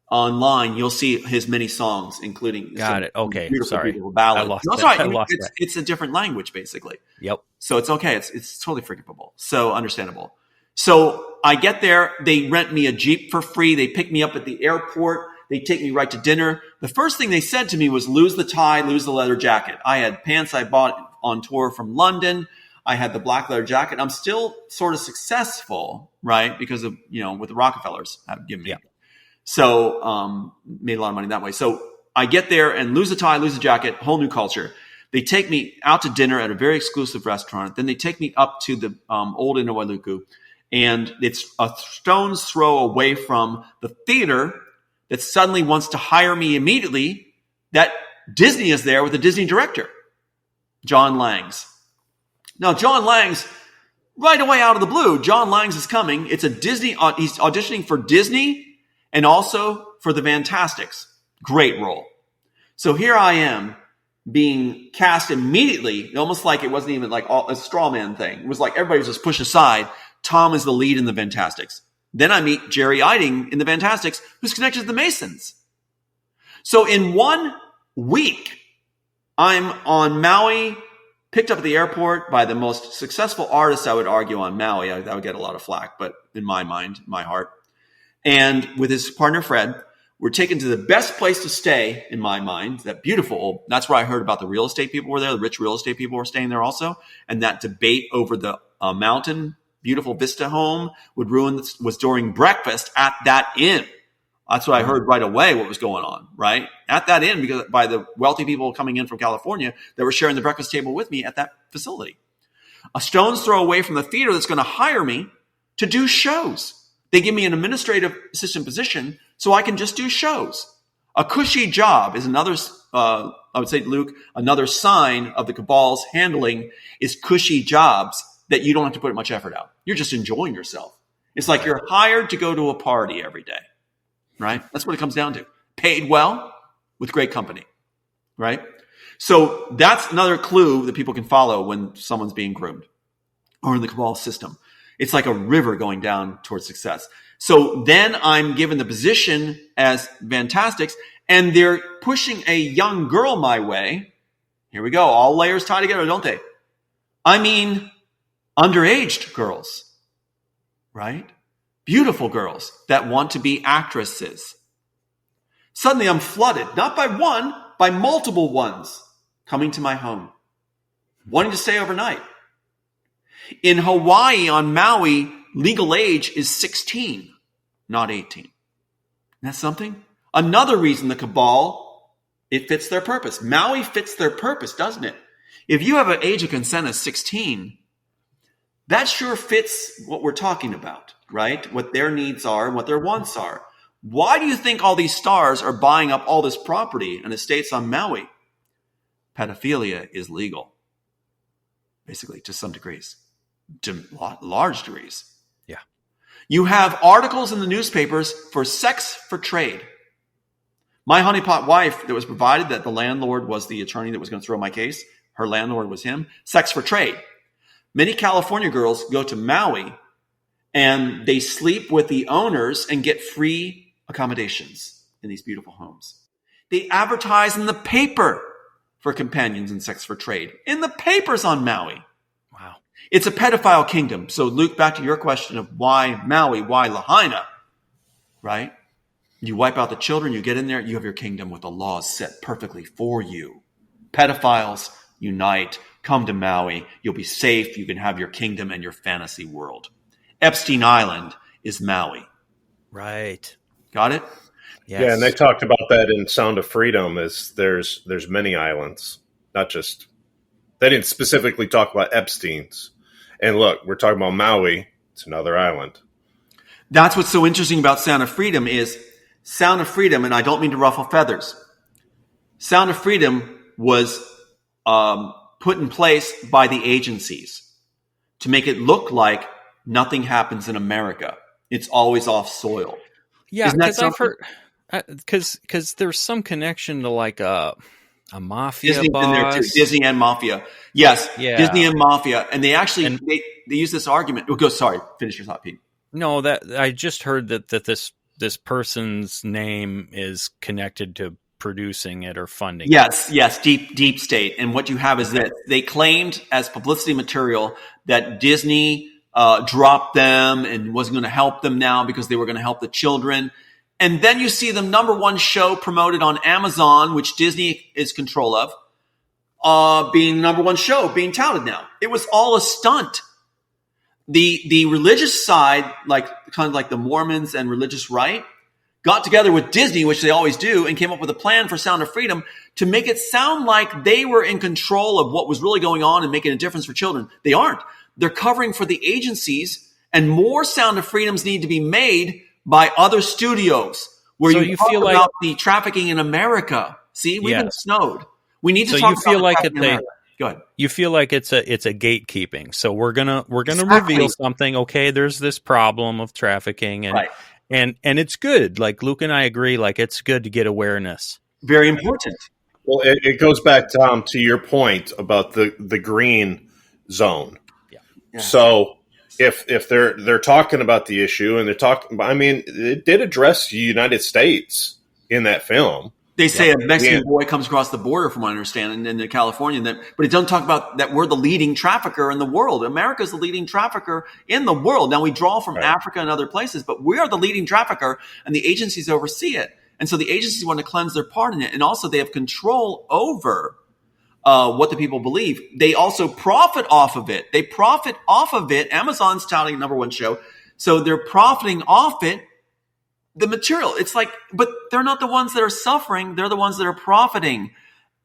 online, you'll see his many songs, including Got it. Okay, beautiful, sorry. beautiful ballads. I lost That's that. right. I lost that. It's a different language, basically. Yep. So it's okay. It's totally forgivable. So understandable. So I get there. They rent me a Jeep for free. They pick me up at the airport. They take me right to dinner. The first thing they said to me was, lose the tie, lose the leather jacket. I had pants I bought on tour from London. I had the black leather jacket. I'm still sort of successful, right? Because of, what the Rockefellers have given me. Yeah. So made a lot of money that way. So I get there and lose the tie, lose the jacket, whole new culture. They take me out to dinner at a very exclusive restaurant. Then they take me up to the old Inawaluku. And it's a stone's throw away from the theater that suddenly wants to hire me immediately. That Disney is there with the Disney director, John Langs. Now, John Langs, right away out of the blue, John Langs is coming. It's a Disney. He's auditioning for Disney and also for the Fantastics. Great role. So here I am being cast immediately, almost like it wasn't even like a straw man thing. It was like everybody was just pushed aside. Tom is the lead in the Fantastics. Then I meet Jerry Eiting in the Fantastics, who's connected to the Masons. So in 1 week, I'm on Maui, picked up at the airport by the most successful artist, I would argue, on Maui. I would get a lot of flack, but in my mind, my heart. And with his partner, Fred, we're taken to the best place to stay, in my mind, that beautiful. That's where I heard about the real estate people were there. The rich real estate people were staying there also. And that debate over the mountain, beautiful vista home was during breakfast at that inn. That's what I heard right away what was going on, right? At that inn, because by the wealthy people coming in from California that were sharing the breakfast table with me at that facility. A stone's throw away from the theater that's going to hire me to do shows. They give me an administrative assistant position so I can just do shows. A cushy job is another, I would say, Luke, another sign of the cabal's handling is cushy jobs that you don't have to put much effort out. You're just enjoying yourself. It's like you're hired to go to a party every day, right? That's what it comes down to. Paid well with great company, right? So that's another clue that people can follow when someone's being groomed or in the cabal system. It's like a river going down towards success. So then I'm given the position as Fantastics, and they're pushing a young girl my way. Here we go. All layers tie together, don't they? I mean, underage girls, right? Beautiful girls that want to be actresses. Suddenly I'm flooded, not by one, by multiple ones coming to my home, wanting to stay overnight. In Hawaii, on Maui, legal age is 16, not 18. That's something. Another reason the cabal, it fits their purpose. Maui fits their purpose, doesn't it? If you have an age of consent of 16, that sure fits what we're talking about, right? What their needs are and what their wants are. Why do you think all these stars are buying up all this property and estates on Maui? Pedophilia is legal, basically, to some degrees. To large degrees. Yeah. You have articles in the newspapers for sex for trade. My honeypot wife that was provided that the landlord was the attorney that was going to throw my case. Her landlord was him. Sex for trade. Many California girls go to Maui and they sleep with the owners and get free accommodations in these beautiful homes. They advertise in the paper for companions in sex for trade. In the papers on Maui. Wow. It's a pedophile kingdom. So, Luke, back to your question of why Maui, why Lahaina, right? You wipe out the children, you get in there, you have your kingdom with the laws set perfectly for you. Pedophiles, unite, come to Maui. You'll be safe. You can have your kingdom and your fantasy world. Epstein Island is Maui. Right. Got it? Yes. Yeah, and they talked about that in Sound of Freedom. Is there's many islands, not just. They didn't specifically talk about Epstein's. And look, we're talking about Maui. It's another island. That's what's so interesting about Sound of Freedom is Sound of Freedom, and I don't mean to ruffle feathers. Sound of Freedom was put in place by the agencies to make it look like nothing happens in America. It's always off soil. Yeah, because I've heard because there's some connection to like a mafia Disney's boss. in there too. Disney and mafia. Yes, yeah. Disney and mafia. And they actually, they use this argument. Oh, go, sorry, finish your thought, Pete. No, that I just heard that this this person's name is connected to producing it or funding Yes, deep state. And what you have is that they claimed as publicity material that Disney dropped them and wasn't going to help them now because they were going to help the children. And then you see the #1 show promoted on Amazon, which Disney is control of, being the #1 show, being touted now. It was all a stunt. The religious side, kind of like the Mormons and religious right, got together with Disney, which they always do, and came up with a plan for Sound of Freedom to make it sound like they were in control of what was really going on and making a difference for children. They aren't. They're covering for the agencies, and more Sound of Freedoms need to be made by other studios where So you you talk feel about like- the trafficking in America. See, we've been Yes. snowed. We need to So talk you about feel the like trafficking in America. Go ahead. You feel like it's a gatekeeping. So we're gonna Exactly. reveal something. Okay, there's this problem of trafficking, and Right. and it's good. Like Luke and I agree. Like it's good to get awareness. Very important. Well, it goes back, Tom, to your point about the green zone. Yeah. So if they're talking about the issue and they're talking, I mean, it did address the United States in that film. They say a Mexican Yeah. boy comes across the border, from what I understand, in California. But it doesn't talk about that we're the leading trafficker in the world. America's the leading trafficker in the world. Now, we draw from Right. Africa and other places, but we are the leading trafficker, and the agencies oversee it. And so the agencies want to cleanse their part in it. And also, they have control over what the people believe. They also profit off of it. Amazon's touting #1 show. So they're profiting off it. The material, it's like, but they're not the ones that are suffering. They're the ones that are profiting.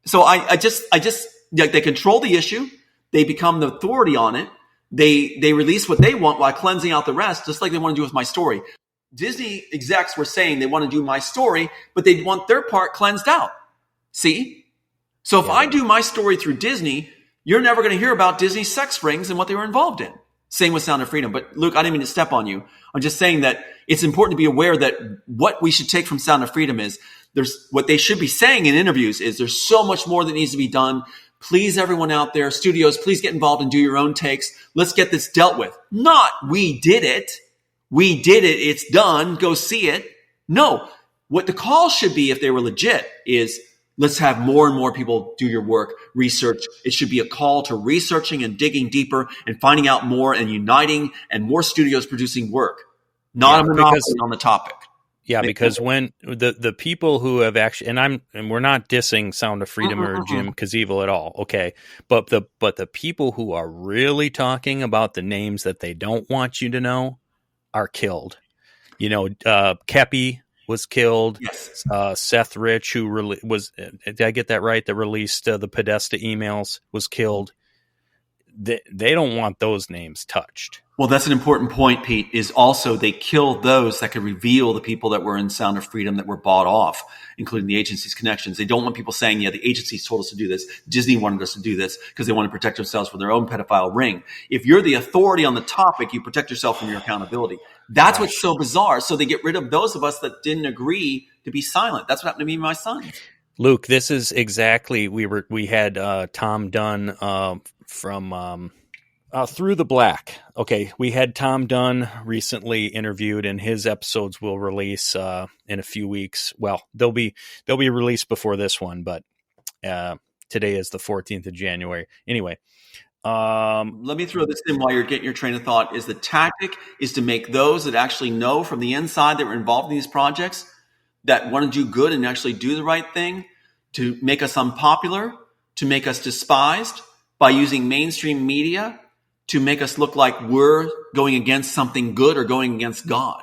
So I just like, they control the issue. They become the authority on it. They release what they want while cleansing out the rest, just like they want to do with My Story. Disney execs were saying they want to do My Story, but they want their part cleansed out. See? So if I do My Story through Disney, you're never going to hear about Disney's sex rings and what they were involved in. Same with Sound of Freedom. But Luke, I didn't mean to step on you. I'm just saying that it's important to be aware that what we should take from Sound of Freedom is what they should be saying in interviews is there's so much more that needs to be done. Please, everyone out there, studios, please get involved and do your own takes. Let's get this dealt with. Not we did it. We did it. It's done. Go see it. No, what the call should be, if they were legit, is let's have more and more people do your work, research. It should be a call to researching and digging deeper and finding out more and uniting and more studios producing work, not a monopoly on the topic. Yeah, because when the people who have actually, and we're not dissing Sound of Freedom or Jim Caviezel at all, okay, but the people who are really talking about the names that they don't want you to know are killed. You know, Kepi was killed. Yes. Seth Rich, who was, did I get that right? That released the Podesta emails, was killed. They don't want those names touched. Well, that's an important point, Pete, is also they killed those that could reveal the people that were in Sound of Freedom that were bought off, including the agency's connections. They don't want people saying, yeah, the agencies told us to do this. Disney wanted us to do this because they want to protect themselves from their own pedophile ring. If you're the authority on the topic, you protect yourself from your accountability. That's what's so bizarre. So they get rid of those of us that didn't agree to be silent. That's what happened to me and my son. Luke, this is exactly, we had Tom Dunn from Through the Black. Okay, we had Tom Dunn recently interviewed, and his episodes will release in a few weeks. Well, they'll be released before this one, but today is the 14th of January. Anyway, let me throw this in while you're getting your train of thought. Is the tactic is to make those that actually know from the inside that were involved in these projects that want to do good and actually do the right thing, to make us unpopular, to make us despised by using mainstream media to make us look like we're going against something good or going against God.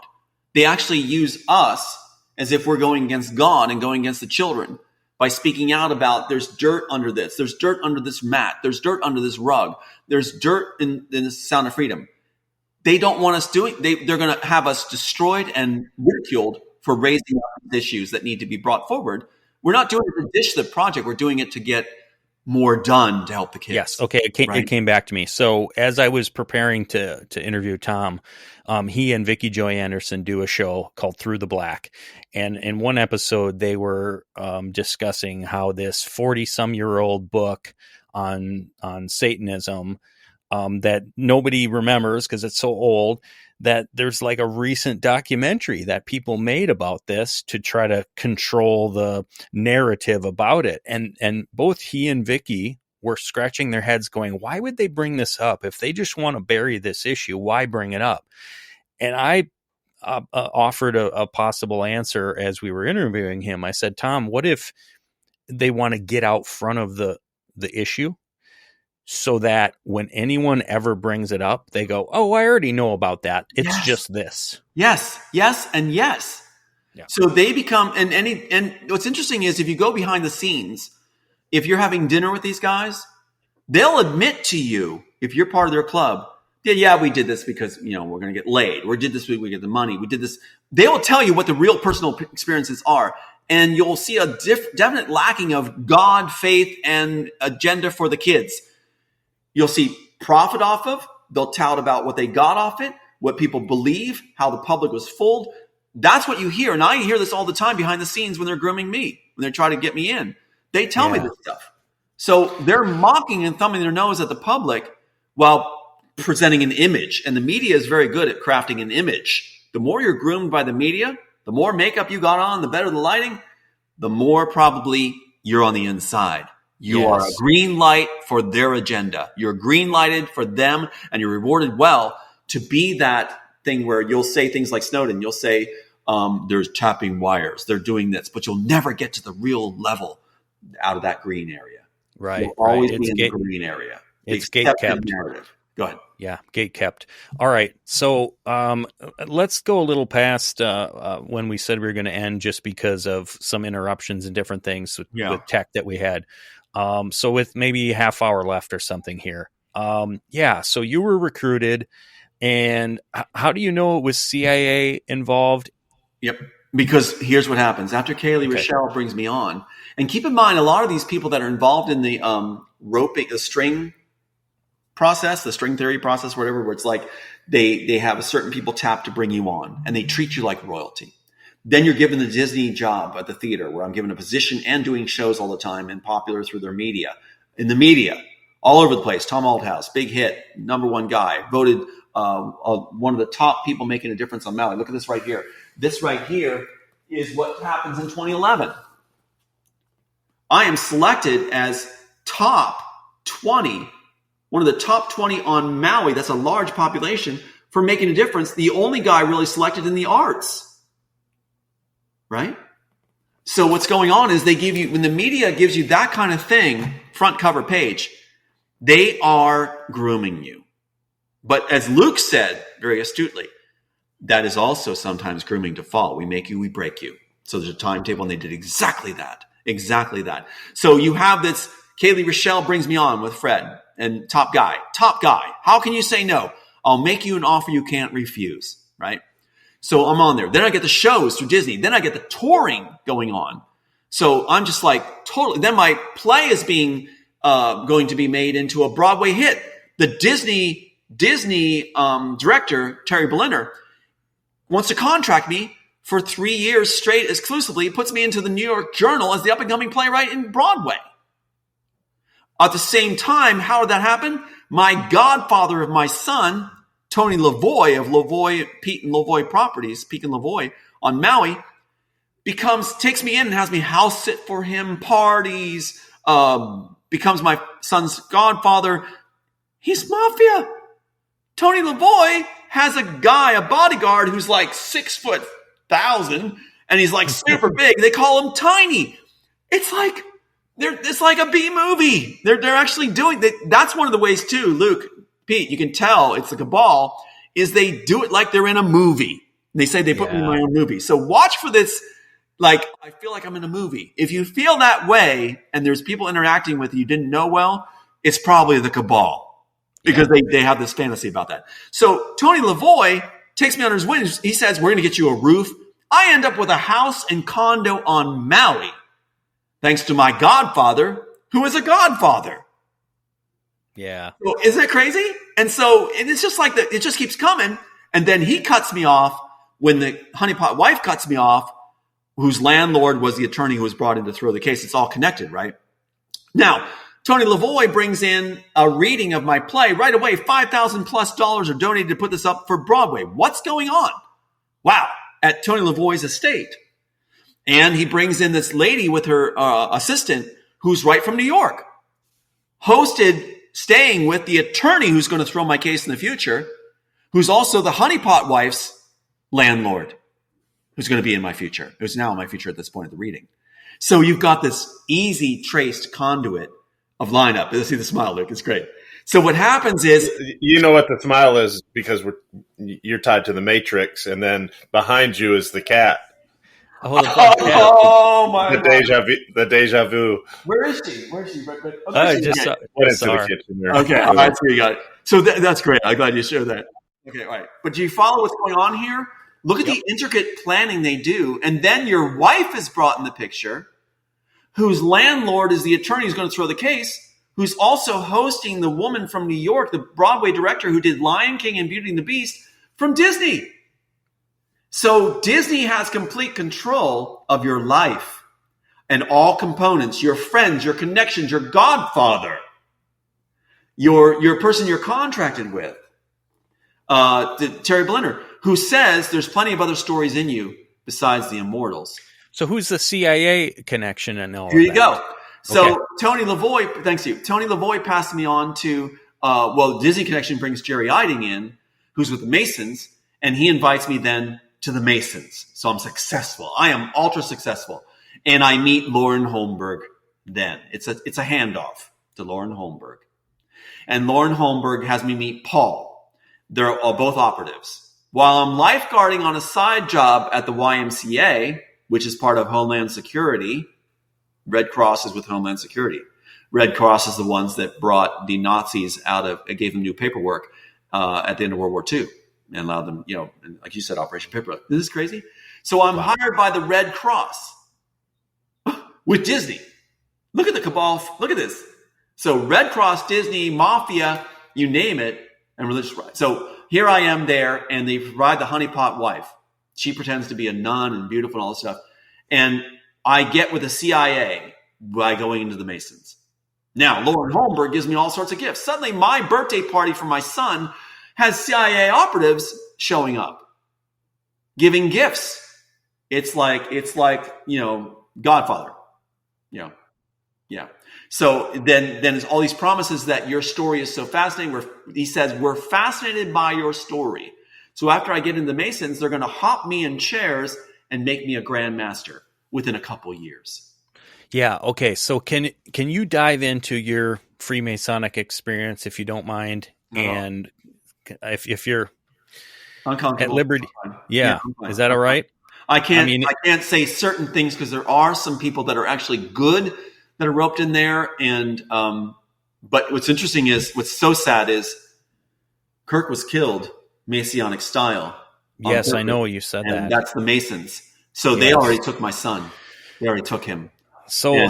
They actually use us as if we're going against God and going against the children by speaking out about there's dirt under this, there's dirt under this mat, there's dirt under this rug, there's dirt in the Sound of Freedom. They don't want us doing, they're going to have us destroyed and ridiculed for raising up issues that need to be brought forward. We're not doing it to dish the project. We're doing it to get more done to help the kids. Yes. Okay. It came back to me. So as I was preparing to interview Tom, he and Vicky Joy Anderson do a show called Through the Black. And in one episode, they were discussing how this 40-some-year-old book on Satanism that nobody remembers because it's so old, that there's like a recent documentary that people made about this to try to control the narrative about it. And both he and Vicky were scratching their heads going, why would they bring this up? If they just want to bury this issue, why bring it up? And I offered a possible answer as we were interviewing him. I said, Tom, what if they want to get out front of the issue so that when anyone ever brings it up, they go, oh, I already know about that. It's just this. Yes, and yes. Yeah. So they become, and what's interesting is if you go behind the scenes, if you're having dinner with these guys, they'll admit to you, if you're part of their club, yeah, we did this because, we're going to get laid. We did this, we get the money. We did this. They will tell you what the real personal experiences are. And you'll see a definite lacking of God, faith, and agenda for the kids. You'll see profit off of. They'll tout about what they got off it, what people believe, how the public was fooled. That's what you hear. And I hear this all the time behind the scenes when they're grooming me, when they're trying to get me in. They tell me this stuff. So they're mocking and thumbing their nose at the public while presenting an image. And the media is very good at crafting an image. The more you're groomed by the media, the more makeup you got on, the better the lighting, the more probably you're on the inside. You are a green light for their agenda. You're green lighted for them, and you're rewarded well to be that thing where you'll say things like Snowden. You'll say there's tapping wires. They're doing this, but you'll never get to the real level out of that green area. Right. You'll always be in the green area. It's gate kept. Narrative. Go ahead. Yeah, gate kept. All right. So let's go a little past when we said we were going to end just because of some interruptions and different things with tech that we had. So with maybe half hour left or something here. So you were recruited, and how do you know it was CIA involved? Yep. Because here's what happens. After Kaylee Rochelle brings me on, and keep in mind, a lot of these people that are involved in the roping, the string process, the string theory process, whatever, where it's like they have a certain people tapped to bring you on, and they treat you like royalty. Then you're given the Disney job at the theater, where I'm given a position and doing shows all the time and popular through their media. In the media, all over the place. Tom Althouse, big hit, #1 guy, voted one of the top people making a difference on Maui. Look at this right here. This right here is what happens in 2011. I am selected as top 20, one of the top 20 on Maui. That's a large population for making a difference. The only guy really selected in the arts. Right? So what's going on is they give you, when the media gives you that kind of thing, front cover page, they are grooming you. But as Luke said very astutely, that is also sometimes grooming to fall. We make you, we break you. So there's a timetable, and they did exactly that. Exactly that. So you have this, Kaylee Rochelle brings me on with Fred, and top guy. How can you say no? I'll make you an offer you can't refuse, right? So I'm on there. Then I get the shows through Disney. Then I get the touring going on. So I'm just like totally. Then my play is being going to be made into a Broadway hit. The Disney director, Terry Ballard, wants to contract me for 3 years straight exclusively. He puts me into the New York Journal as the up-and-coming playwright in Broadway. At the same time, how did that happen? My godfather of my son, Tony Lavoie of Pete and Lavoie Properties, Peak and Lavoie on Maui, takes me in and has me house sit for him, parties, becomes my son's godfather. He's mafia. Tony Lavoie has a bodyguard who's like 6'1,000", and he's like super big. They call him Tiny. It's like a B movie. They're actually doing that. That's one of the ways too, Luke, Pete, you can tell it's the cabal, is they do it like they're in a movie. They say they put me in my own movie. So watch for this. Like, I feel like I'm in a movie. If you feel that way and there's people interacting with you didn't know well, it's probably the cabal because they have this fantasy about that. So Tony Lavoie takes me under his wing. He says, we're going to get you a roof. I end up with a house and condo on Maui, thanks to my godfather, who is a godfather. Yeah. So isn't it crazy? And so it's just like it just keeps coming. And then he cuts me off when the honeypot wife cuts me off, whose landlord was the attorney who was brought in to throw the case. It's all connected, right? Now, Tony Lavoie brings in a reading of my play right away. $5,000+ are donated to put this up for Broadway. What's going on? Wow. At Tony Lavoie's estate. And he brings in this lady with her assistant who's right from New York. Staying with the attorney who's going to throw my case in the future, who's also the honeypot wife's landlord, who's going to be in my future, who's now in my future at this point of the reading. So you've got this easy traced conduit of lineup. Let's see the smile, Luke. It's great. So what happens is, you know what the smile is, because you're tied to the Matrix, and then behind you is the cat. Oh my! The deja vu. Where is she? Went into the kitchen there. Okay, all right, so you got it. So that's great. I'm glad you shared that. Okay, all right. But do you follow what's going on here? Look at the intricate planning they do, and then your wife is brought in the picture, whose landlord is the attorney who's going to throw the case, who's also hosting the woman from New York, the Broadway director who did Lion King and Beauty and the Beast from Disney. So Disney has complete control of your life and all components, your friends, your connections, your godfather, your person you're contracted with, Terry Blenner, who says there's plenty of other stories in you besides the immortals. So who's the CIA connection and all Here you that? go. So Okay. Tony Lavoie, thanks to you. Tony Lavoie passed me on to, Disney Connection brings Jerry Iding in, who's with the Masons, and he invites me then to the Masons. So I'm successful. I am ultra successful. And I meet Lauren Holmberg then. It's a handoff to Lauren Holmberg. And Lauren Holmberg has me meet Paul. They're both operatives. While I'm lifeguarding on a side job at the YMCA, which is part of Homeland Security, Red Cross is with Homeland Security. Red Cross is the ones that brought the Nazis gave them new paperwork at the end of World War II. And allowed them, like you said, Operation Paperclip. This is crazy. So I'm hired by the Red Cross with Disney. Look at the cabal. Look at this. So Red Cross, Disney, Mafia, you name it, and religious right. So here I am there, and they provide the honeypot wife. She pretends to be a nun and beautiful and all this stuff. And I get with the CIA by going into the Masons. Now, Lauren Holmberg gives me all sorts of gifts. Suddenly, my birthday party for my son has CIA operatives showing up, giving gifts. It's like Godfather, yeah. So then there's all these promises that your story is so fascinating. He says, we're fascinated by your story. So after I get into the Masons, they're going to hop me in chairs and make me a Grand Master within a couple years. Yeah. Okay. So can you dive into your Freemasonic experience, if you don't mind? No. And if you're uncomfortable at liberty, yeah, is that all right? I can't say certain things because there are some people that are actually good that are roped in there. And but what's interesting is, what's so sad is Kirk was killed Masonic style. Yes, I know you said and that. That's the Masons. So they already took my son. They already took him. So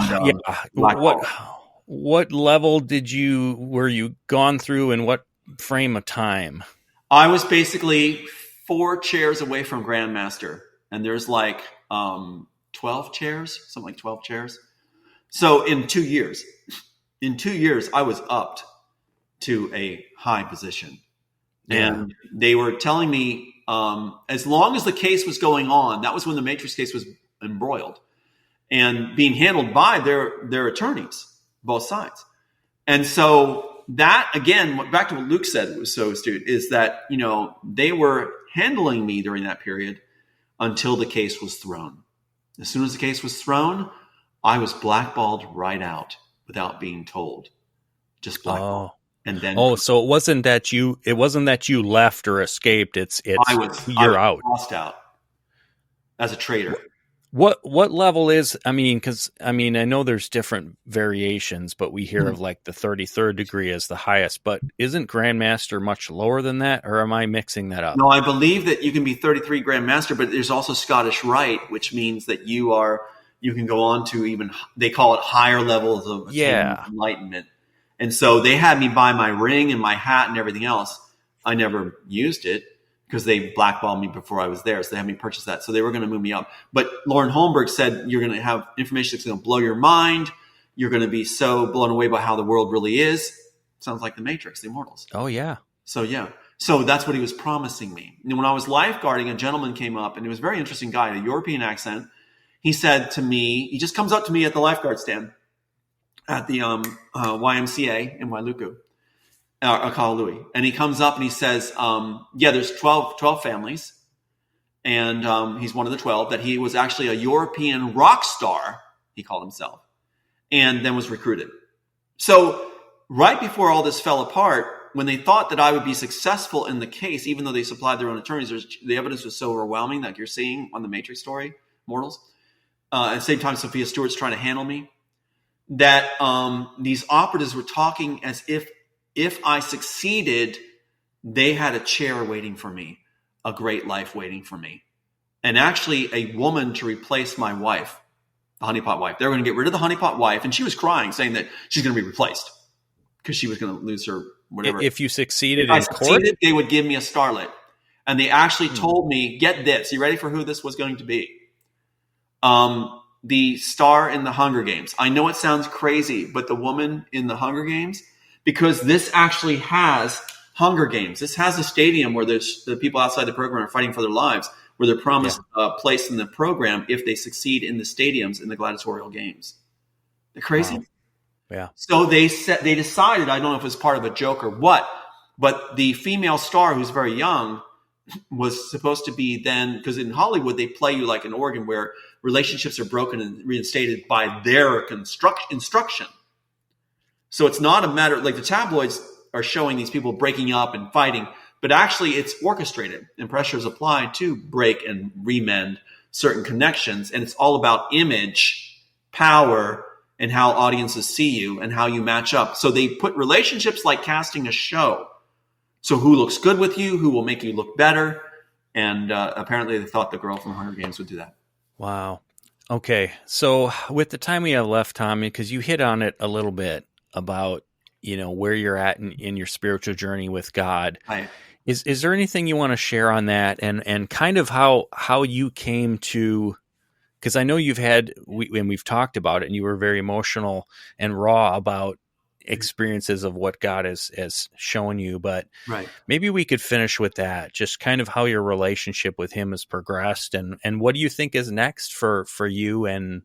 what level were you gone through, and what frame of time? I was basically 4 chairs away from Grandmaster, and there's like 12 chairs, something like 12 chairs. So in 2 years, I was upped to a high position. Yeah. And they were telling me, as long as the case was going on, that was when the Matrix case was embroiled and being handled by their attorneys, both sides. And so that, again, back to what Luke said was so astute, is that, they were handling me during that period until the case was thrown. As soon as the case was thrown, I was blackballed right out without being told. Just blackballed. And then so it wasn't that you left or escaped. I was out. Lost out as a traitor. What level is, because I know there's different variations, but we hear of like the 33rd degree as the highest, but isn't Grandmaster much lower than that, or am I mixing that up? No, I believe that you can be 33 Grandmaster, but there's also Scottish Rite, which means that you can go on to even, they call it higher levels of enlightenment. And so they had me buy my ring and my hat and everything else. I never used it, because they blackballed me before I was there. So they had me purchase that. So they were going to move me up. But Lauren Holmberg said, you're going to have information that's going to blow your mind. you're going to be so blown away by how the world really is. Sounds like the Matrix, the Immortals. Oh, yeah. So, yeah. So that's what he was promising me. And when I was lifeguarding, a gentleman came up, and he was a very interesting guy, a European accent. He said to me, he just comes up to me at the lifeguard stand at the YMCA in Wailuku, Kalalui. And he comes up and he says, there's 12 families. And he's one of the 12, that he was actually a European rock star, he called himself, and then was recruited. So right before all this fell apart, when they thought that I would be successful in the case, even though they supplied their own attorneys, the evidence was so overwhelming, like you're seeing on the Matrix story, Mortals. At the same time, Sophia Stewart's trying to handle me, that these operatives were talking as if I succeeded, they had a chair waiting for me, a great life waiting for me. And actually a woman to replace my wife, the honeypot wife. They were going to get rid of the honeypot wife, and she was crying, saying that she's going to be replaced because she was going to lose her whatever. If you succeeded in court? They would give me a starlet. And they actually told me, get this, you ready for who this was going to be? The star in the Hunger Games. I know it sounds crazy, but the woman in the Hunger Games, because this actually has Hunger Games. This has a stadium where the people outside the program are fighting for their lives, where they're promised a place in the program if they succeed in the stadiums in the gladiatorial games. They're crazy. Wow. Yeah. So they decided, I don't know if it was part of a joke or what, but the female star, who's very young, was supposed to be then, because in Hollywood they play you like an organ where relationships are broken and reinstated by their instruction. So it's not a matter, like the tabloids are showing these people breaking up and fighting, but actually it's orchestrated and pressure is applied to break and remend certain connections. And it's all about image, power, and how audiences see you and how you match up. So they put relationships like casting a show. So who looks good with you, who will make you look better. And apparently they thought the girl from Hunger Games would do that. Wow. Okay. So with the time we have left, Tommy, because you hit on it a little bit about, where you're at in your spiritual journey with God. Right. Is there anything you want to share on that and kind of how you came to, because I know we've talked about it and you were very emotional and raw about experiences of what God has shown you, but right. Maybe we could finish with that, just kind of how your relationship with him has progressed and what do you think is next for you and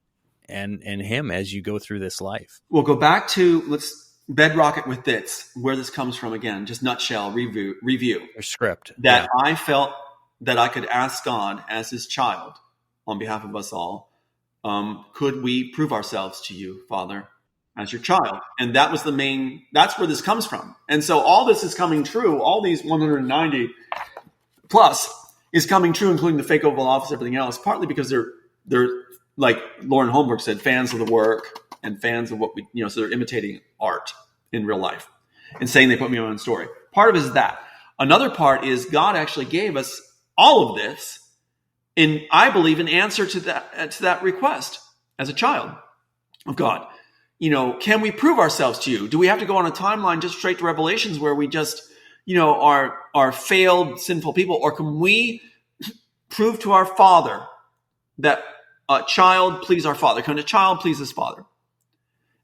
him as you go through this life? We'll go back to, let's bedrock it with this, where this comes from again, just nutshell, review. Your script. That I felt that I could ask God as his child on behalf of us all, could we prove ourselves to you, Father, as your child? And that was that's where this comes from. And so all this is coming true, all these 190 plus is coming true, including the fake Oval Office, everything else, partly because they're like Lauren Holmberg said, fans of the work and fans of what we, so they're imitating art in real life and saying they put me on a story. Part of it is that. Another part is God actually gave us all of this I believe, in answer to that request as a child of God. Can we prove ourselves to you? Do we have to go on a timeline just straight to Revelations where we just, are failed, sinful people? Or can we prove to our Father that a child please our Father? Can a child please his Father?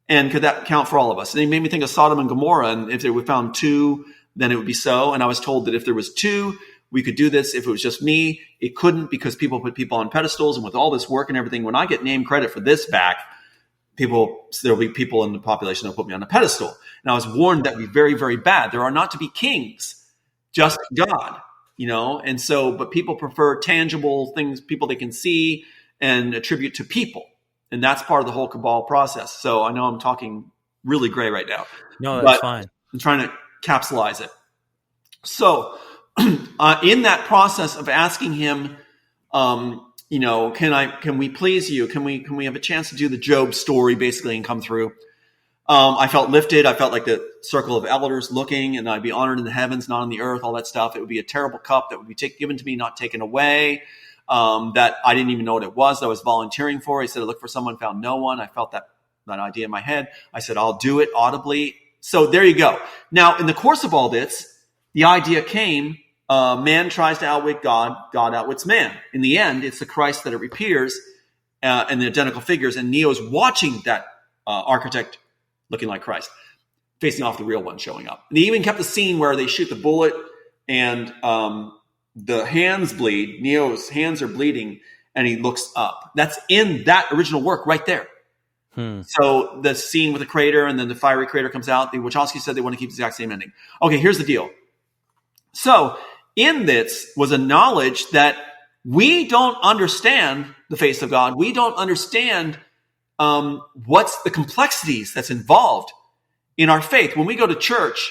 And could that count for all of us? And it made me think of Sodom and Gomorrah. And if we found two, then it would be so. And I was told that if there was two, we could do this. If it was just me, it couldn't, because people put people on pedestals. And with all this work and everything, when I get name credit for this back, there'll be people in the population that'll put me on a pedestal. And I was warned that would be very, very bad. There are not to be kings, just God, And so, but people prefer tangible things, people they can see and attribute to people. And that's part of the whole cabal process. So I know I'm talking really gray right now. No, that's fine. I'm trying to capsulize it. So in that process of asking him, can we please you? Can we have a chance to do the Job story basically and come through? I felt lifted. I felt like the circle of elders looking, and I'd be honored in the heavens, not on the earth, all that stuff. It would be a terrible cup that would be given to me, not taken away. That I didn't even know what it was that I was volunteering for. He said, I looked for someone, found no one. I felt that idea in my head. I said, I'll do it audibly. So there you go. Now, in the course of all this, the idea came, man tries to outwit God, God outwits man. In the end, it's the Christ that it appears and the identical figures. And Neo's watching that architect looking like Christ, facing off the real one showing up. And they even kept the scene where they shoot the bullet and the hands bleed. Neo's hands are bleeding and he looks up. That's in that original work right there. So the scene with the crater and then the fiery crater comes out. The Wachowski said they want to keep the exact same ending. Okay, here's the deal. So in this was a knowledge that we don't understand the face of God. We don't understand what's the complexities that's involved in our faith. When we go to church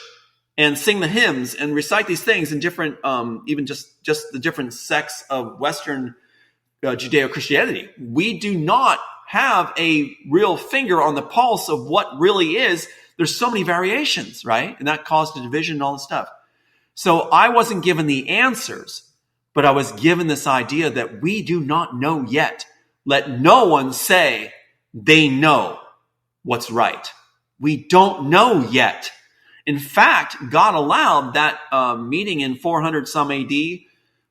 and sing the hymns and recite these things in different, even just the different sects of Western Judeo-Christianity, we do not have a real finger on the pulse of what really is. There's so many variations, right? And that caused a division and all this stuff. So I wasn't given the answers, but I was given this idea that we do not know yet. Let no one say they know what's right. We don't know yet. In fact, God allowed that meeting in 400 some AD,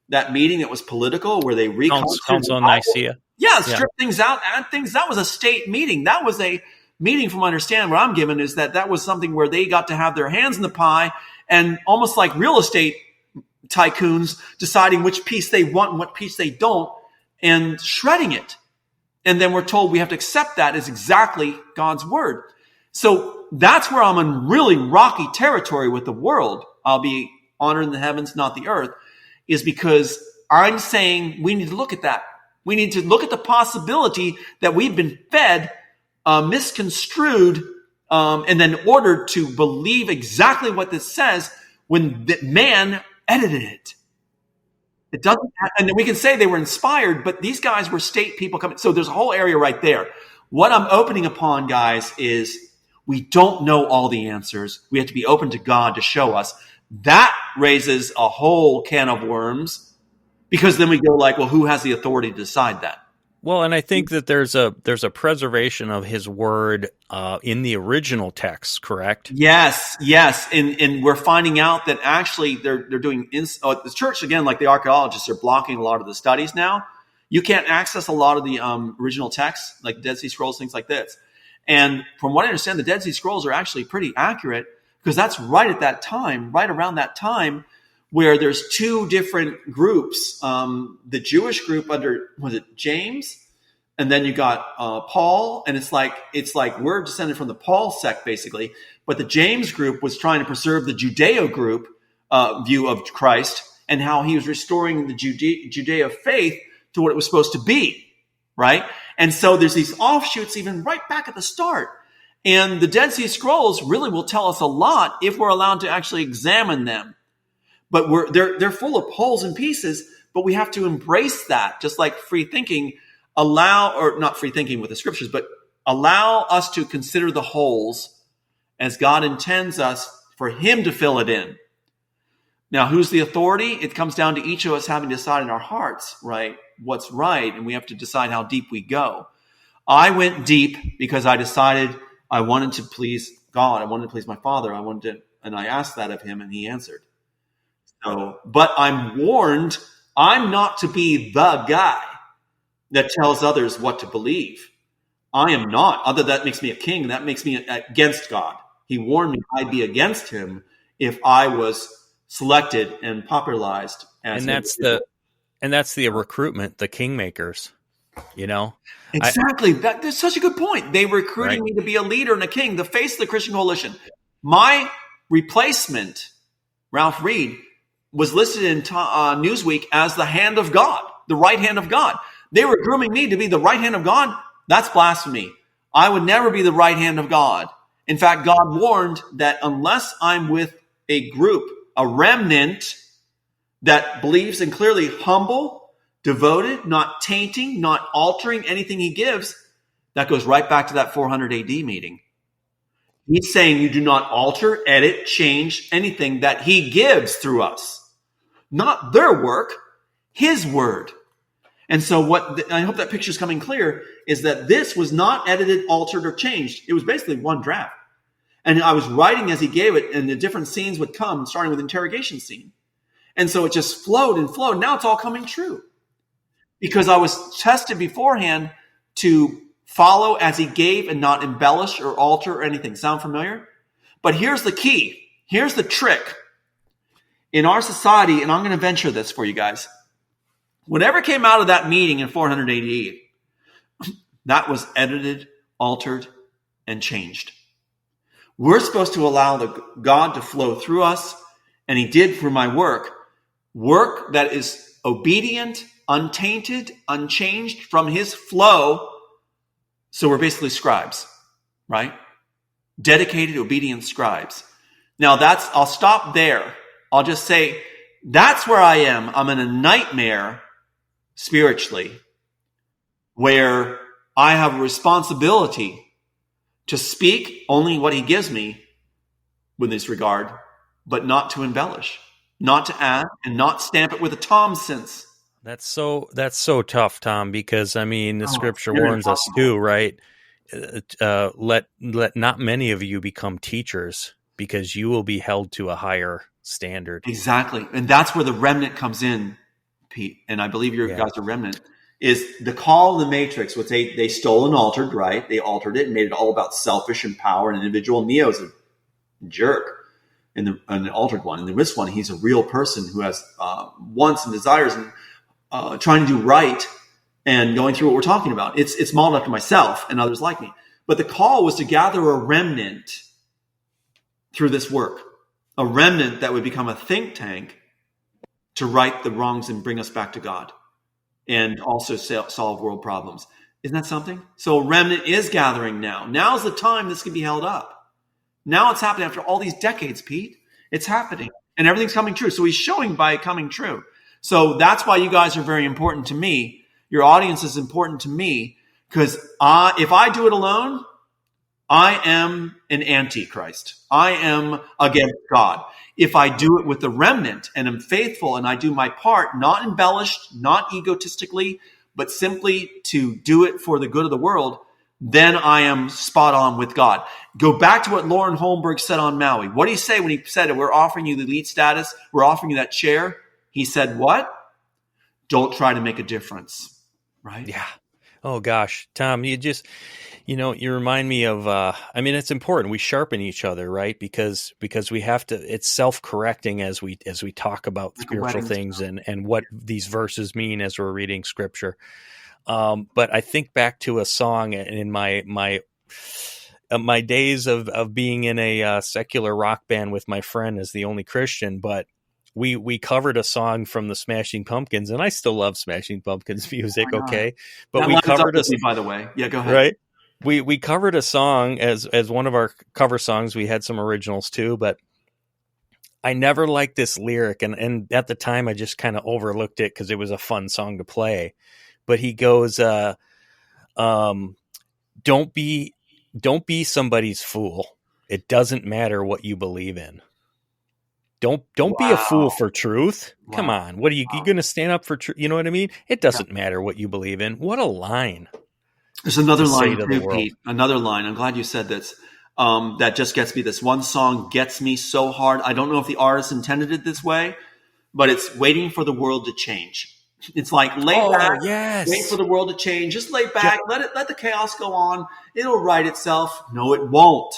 that meeting that was political where they Council on Nicaea. Yeah, strip things out, add things. That was a state meeting. That was a meeting, from understanding what I'm given, is that was something where they got to have their hands in the pie and almost like real estate tycoons deciding which piece they want and what piece they don't and shredding it. And then we're told we have to accept that as exactly God's word. So that's where I'm in really rocky territory with the world. I'll be honored in the heavens, not the earth, is because I'm saying we need to look at that. We need to look at the possibility that we've been fed, misconstrued, and then ordered to believe exactly what this says when the man edited it. It doesn't, and then we can say they were inspired, but these guys were state people coming. So there's a whole area right there. What I'm opening upon, guys, is we don't know all the answers. We have to be open to God to show us. That raises a whole can of worms, because then we go like, well, who has the authority to decide that? Well, and I think that there's a preservation of his word in the original text, correct? Yes. And we're finding out that actually they're doing the church, again, like the archaeologists, are blocking a lot of the studies now. You can't access a lot of the original texts, like Dead Sea Scrolls, things like this. And from what I understand, the Dead Sea Scrolls are actually pretty accurate, because that's right at that time, right around that time, where there's two different groups. The Jewish group under, was it James? And then you got Paul. And it's like we're descended from the Paul sect, basically. But the James group was trying to preserve the Judeo group view of Christ and how he was restoring the Judeo faith to what it was supposed to be, right? And so there's these offshoots even right back at the start. And the Dead Sea Scrolls really will tell us a lot if we're allowed to actually examine them. But they're full of holes and pieces, but we have to embrace that, just like free thinking, not free thinking with the scriptures, but allow us to consider the holes as God intends us for him to fill it in. Now, who's the authority? It comes down to each of us having to decide in our hearts, right, what's right, and we have to decide how deep we go. I went deep because I decided I wanted to please God. I wanted to please my Father. And I asked that of him, and he answered. So, but I'm warned I'm not to be the guy that tells others what to believe. I am not. Other that makes me a king. That makes me against God. He warned me I'd be against him if I was selected and popularized as and that's the recruitment, the kingmakers, you know? Exactly. That's such a good point. They recruiting me to be a leader and a king, the face of the Christian coalition. My replacement, Ralph Reed, was listed in Newsweek as the hand of God, the right hand of God. They were grooming me to be the right hand of God. That's blasphemy. I would never be the right hand of God. In fact, God warned that unless I'm with a group, a remnant that believes and clearly humble, devoted, not tainting, not altering anything he gives, that goes right back to that 400 AD meeting. He's saying you do not alter, edit, change anything that he gives through us. Not their work, his word. And so I hope that picture is coming clear, is that this was not edited, altered, or changed. It was basically one draft. And I was writing as he gave it, and the different scenes would come, starting with interrogation scene. And so it just flowed and flowed. Now it's all coming true. Because I was tested beforehand to Follow as he gave and not embellish or alter or anything. Sound familiar? But here's the key. Here's the trick. In our society, and I'm going to venture this for you guys, whatever came out of that meeting in 488, that was edited, altered, and changed. We're supposed to allow the God to flow through us, and he did for my work that is obedient, untainted, unchanged from his flow. So we're basically scribes, right? Dedicated, obedient scribes. Now I'll stop there. I'll just say, that's where I am. I'm in a nightmare spiritually where I have a responsibility to speak only what he gives me with this regard, but not to embellish, not to add, and not stamp it with a Tom sense. That's so tough, Tom, because I mean, the scripture warns us too, right? Let not many of you become teachers, because you will be held to a higher standard. Exactly. And that's where the remnant comes in, Pete. And I believe your guys are remnant. Is the call of the Matrix, what they stole and altered, right? They altered it and made it all about selfish and power and individual. Neo's a jerk in the altered one. In this one, he's a real person who has wants and desires and trying to do right and going through what we're talking about. It's modeled after myself and others like me. But the call was to gather a remnant through this work, a remnant that would become a think tank to right the wrongs and bring us back to God and also solve world problems. Isn't that something? So a remnant is gathering now. Now's the time this can be held up. Now it's happening after all these decades, Pete. It's happening and everything's coming true. So he's showing by coming true. So that's why you guys are very important to me. Your audience is important to me because if I do it alone, I am an antichrist. I am against God. If I do it with the remnant and am faithful and I do my part, not embellished, not egotistically, but simply to do it for the good of the world, then I am spot on with God. Go back to what Lauren Holmberg said on Maui. What did he say when he said, we're offering you the elite status, we're offering you that chair? He said, what? Don't try to make a difference, right? Yeah. Oh, gosh. Tom, you remind me of, it's important. We sharpen each other, right? Because we have to, it's self-correcting as we talk about spiritual things and what these verses mean as we're reading scripture. But I think back to a song in my days of being in a secular rock band with my friend as the only Christian, but we covered a song from the Smashing Pumpkins, and I still love Smashing Pumpkins music. Okay. But we covered by the way. Yeah, go ahead. Right. We covered a song as one of our cover songs. We had some originals too, but I never liked this lyric. And at the time I just kind of overlooked it because it was a fun song to play. But he goes, don't be somebody's fool. It doesn't matter what you believe in. Don't be a fool for truth. Wow. Come on. What are you going to stand up for truth? You know what I mean? It doesn't matter what you believe in. What a line. There's another line too, Pete. Another line. I'm glad you said this. That just gets me. This one song gets me so hard. I don't know if the artist intended it this way, but it's waiting for the world to change. It's like lay back, wait for the world to change. Just lay back, let the chaos go on. It'll right itself. No, it won't.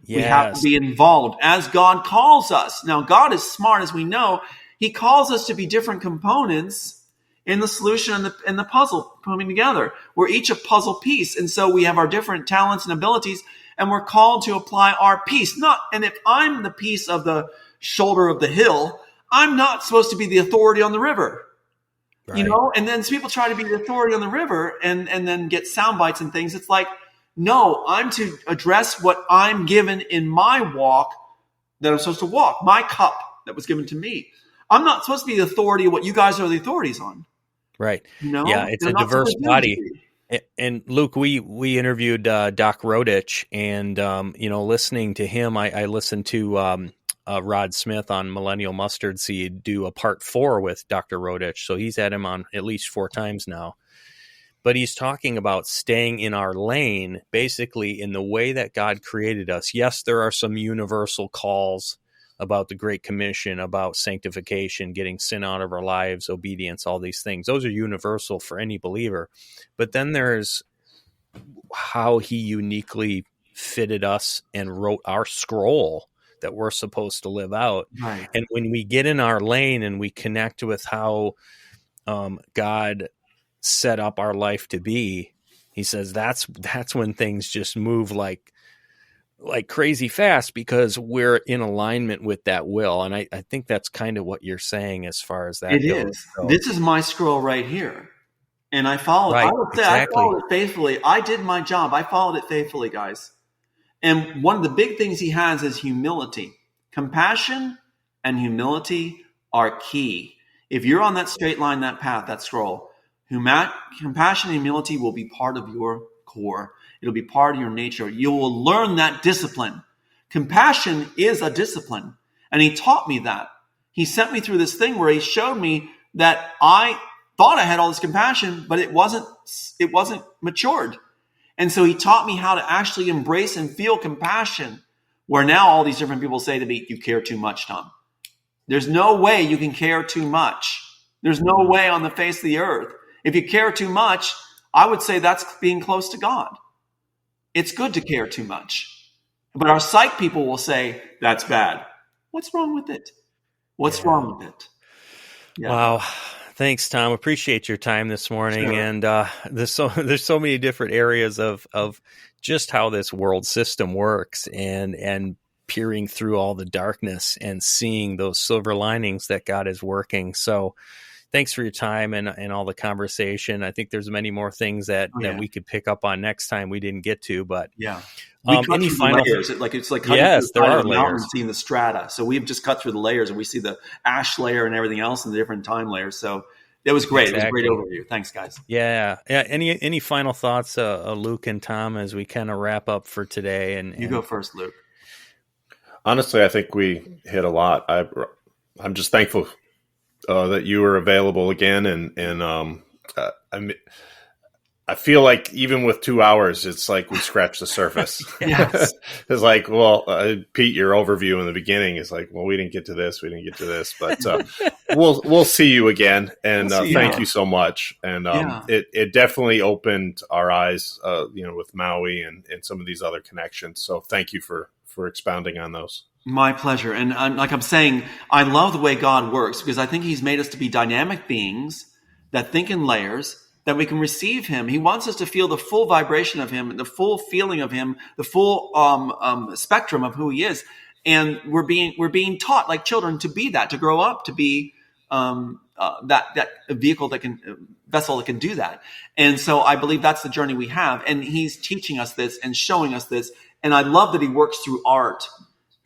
Yes. We have to be involved as God calls us. Now, God is smart, as we know. He calls us to be different components in the solution and the puzzle coming together. We're each a puzzle piece. And so we have our different talents and abilities, and we're called to apply our piece. And if I'm the piece of the shoulder of the hill, I'm not supposed to be the authority on the river. Right. You know, and then people try to be the authority on the river and then get sound bites and things. It's like, no, I'm to address what I'm given in my walk that I'm supposed to walk, my cup that was given to me. I'm not supposed to be the authority of what you guys are the authorities on. Right. You know? Yeah, it's a diverse body. And Luke, we interviewed Doc Rodich, and listening to him, I listened to Rod Smith on Millennial Mustard Seed do a part 4 with Dr. Rodich. So he's had him on at least 4 times now. But he's talking about staying in our lane, basically in the way that God created us. Yes, there are some universal calls about the Great Commission, about sanctification, getting sin out of our lives, obedience, all these things. Those are universal for any believer. But then there's how he uniquely fitted us and wrote our scroll that we're supposed to live out. Right. And when we get in our lane and we connect with how God set up our life to be, he says that's when things just move like crazy fast, because we're in alignment with that will. And I think that's kind of what you're saying as far as that goes. Is. So, this is my scroll right here. And I followed. Right, I would say exactly. I followed it faithfully. I did my job. I followed it faithfully, guys. And one of the big things he has is humility. Compassion and humility are key. If you're on that straight line, that path, that scroll, compassion and humility will be part of your core. It'll be part of your nature. You will learn that discipline. Compassion is a discipline. And he taught me that. He sent me through this thing where he showed me that I thought I had all this compassion, but it wasn't matured. And so he taught me how to actually embrace and feel compassion, where now all these different people say to me, you care too much, Tom. There's no way you can care too much. There's no way on the face of the earth. If you care too much, I would say that's being close to God. It's good to care too much. But our psych people will say, that's bad. What's wrong with it? What's wrong with it? Yeah. Wow. Thanks, Tom. Appreciate your time this morning. Sure. And there's so many different areas of just how this world system works, and peering through all the darkness and seeing those silver linings that God is working. So thanks for your time and all the conversation. I think there's many more things that we could pick up on next time we didn't get to, but any final layers. It's like cutting yes, through there the are mountain layers. and seeing the strata. So we've just cut through the layers and we see the ash layer and everything else and the different time layers. So it was great. Exactly. It was a great overview. Thanks, guys. Yeah. Any final thoughts, Luke and Tom, as we kind of wrap up for today? And you go first, Luke. Honestly, I think we hit a lot. I'm just thankful that you were available again, and I feel like even with 2 hours, it's like we scratched the surface. Yes. It's like, well, Pete, your overview in the beginning is like, well, we didn't get to this, but we'll see you again, and thank you so much. And it definitely opened our eyes, with Maui and some of these other connections. So thank you for expounding on those. My pleasure. And I'm saying, I love the way God works, because I think he's made us to be dynamic beings that think in layers, that we can receive him. He wants us to feel the full vibration of him, the full feeling of him, the full spectrum of who he is. And we're being taught like children to be that, to grow up, to be that vessel that can do that. And so I believe that's the journey we have. And he's teaching us this and showing us this. And I love that he works through art,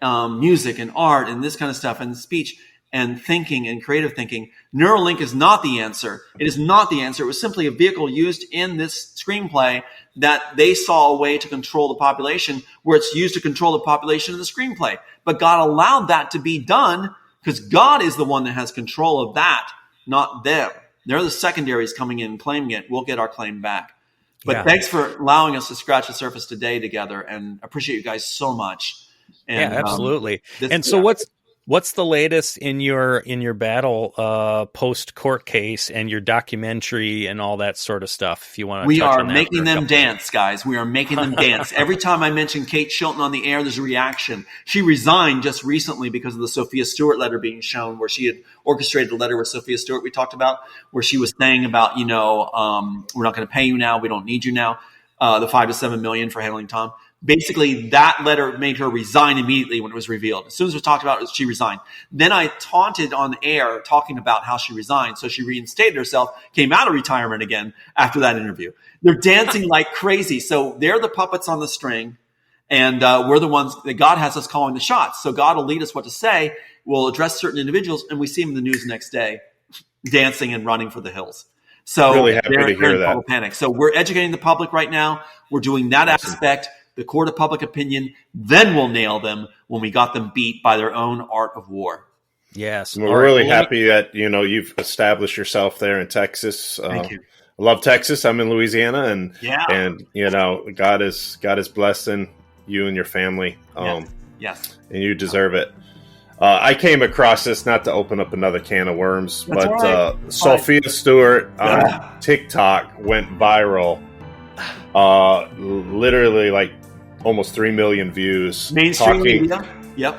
music and art and this kind of stuff, and speech and thinking and creative thinking. Neuralink is not the answer. It is not the answer. It was simply a vehicle used in this screenplay that they saw a way to control the population, where it's used to control the population in the screenplay. But God allowed that to be done because God is the one that has control of that, not them. They're the secondaries coming in and claiming it. We'll get our claim back. But thanks for allowing us to scratch the surface today together, and appreciate you guys so much. And, absolutely. So what's the latest in your battle post court case and your documentary and all that sort of stuff? If you want to, we are making them dance, guys. We are making them dance. Every time I mention Kate Shilton on the air, there's a reaction. She resigned just recently because of the Sophia Stewart letter being shown, where she had orchestrated a letter with Sophia Stewart we talked about, where she was saying about, we're not going to pay you now. We don't need you now. The $5 to $7 million for handling Tom. Basically, that letter made her resign immediately when it was revealed. As soon as it was talked about, she resigned. Then I taunted on air talking about how she resigned. So she reinstated herself, came out of retirement again after that interview. They're dancing like crazy. So they're the puppets on the string. And we're the ones that God has us calling the shots. So God will lead us what to say. We'll address certain individuals, and we see them in the news the next day dancing and running for the hills. So really happy to hear that. Total panic. So we're educating the public right now. We're doing that aspect. The court of public opinion, then we'll nail them when we got them beat by their own art of war. Yes. We're really happy that, you've established yourself there in Texas. Thank you. I love Texas. I'm in Louisiana, and God is blessing you and your family. Yes. And you deserve it. I came across this, not to open up another can of worms, That's but right. Sophia Stewart on TikTok went viral literally like almost 3 million views. Mainstream media. Yep.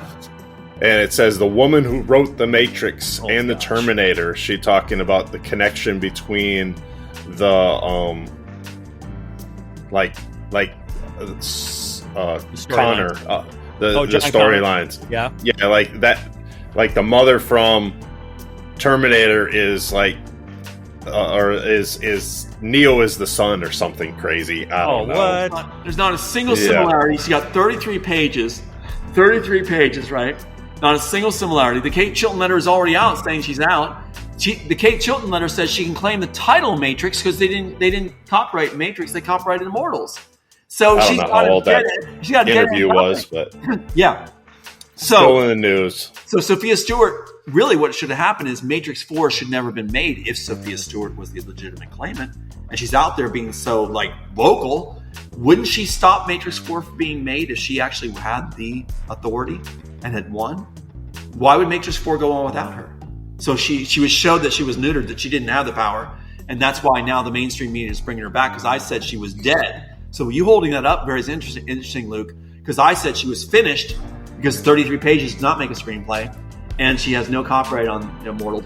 And it says the woman who wrote The Matrix and the Terminator. She talking about the connection between the Connor, the storylines. Yeah, yeah, like that, like the mother from Terminator is like, or is Neo is the son or something crazy. I don't know. What? There's not a single similarity. She got 33 pages. 33 pages, right? Not a single similarity. The Kate Chilton letter is already out saying she's out. The Kate Chilton letter says she can claim the title Matrix because they didn't copyright Matrix, they copyrighted Immortals. So she's got to get it. She's got to get it. Interview was, but yeah. So still in the news. So Sophia Stewart, really what should have happened is Matrix 4 should never have been made if Sophia Stewart was the legitimate claimant. And she's out there being so like vocal. Wouldn't she stop Matrix 4 from being made if she actually had the authority and had won? Why would Matrix 4 go on without her? So she was showed that she was neutered, that she didn't have the power. And that's why now the mainstream media is bringing her back, because I said she was dead. So you holding that up very interesting, Luke, because I said she was finished because 33 pages does not make a screenplay. And she has no copyright on Immortals.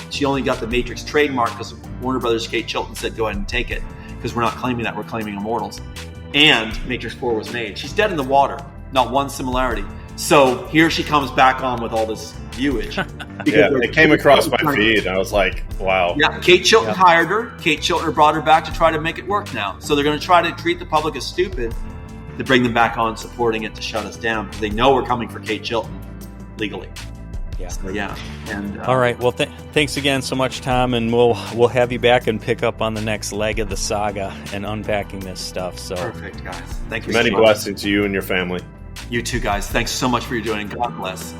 She only got the Matrix trademark because Warner Brothers' Kate Chilton said, go ahead and take it, because we're not claiming that, we're claiming Immortals. And Matrix 4 was made. She's dead in the water. Not one similarity. So here she comes back on with all this viewage. Yeah, it came across my feed, and I was like, wow. Yeah, Kate Chilton hired her. Kate Chilton brought her back to try to make it work now. So they're going to try to treat the public as stupid to bring them back on supporting it to shut us down, because they know we're coming for Kate Chilton legally. Yeah. So, yeah. And all right. Well, thanks again so much, Tom, and we'll have you back and pick up on the next leg of the saga and unpacking this stuff. So perfect, guys. Thank you. Many blessings to you and your family. You too, guys. Thanks so much for your doing. God bless.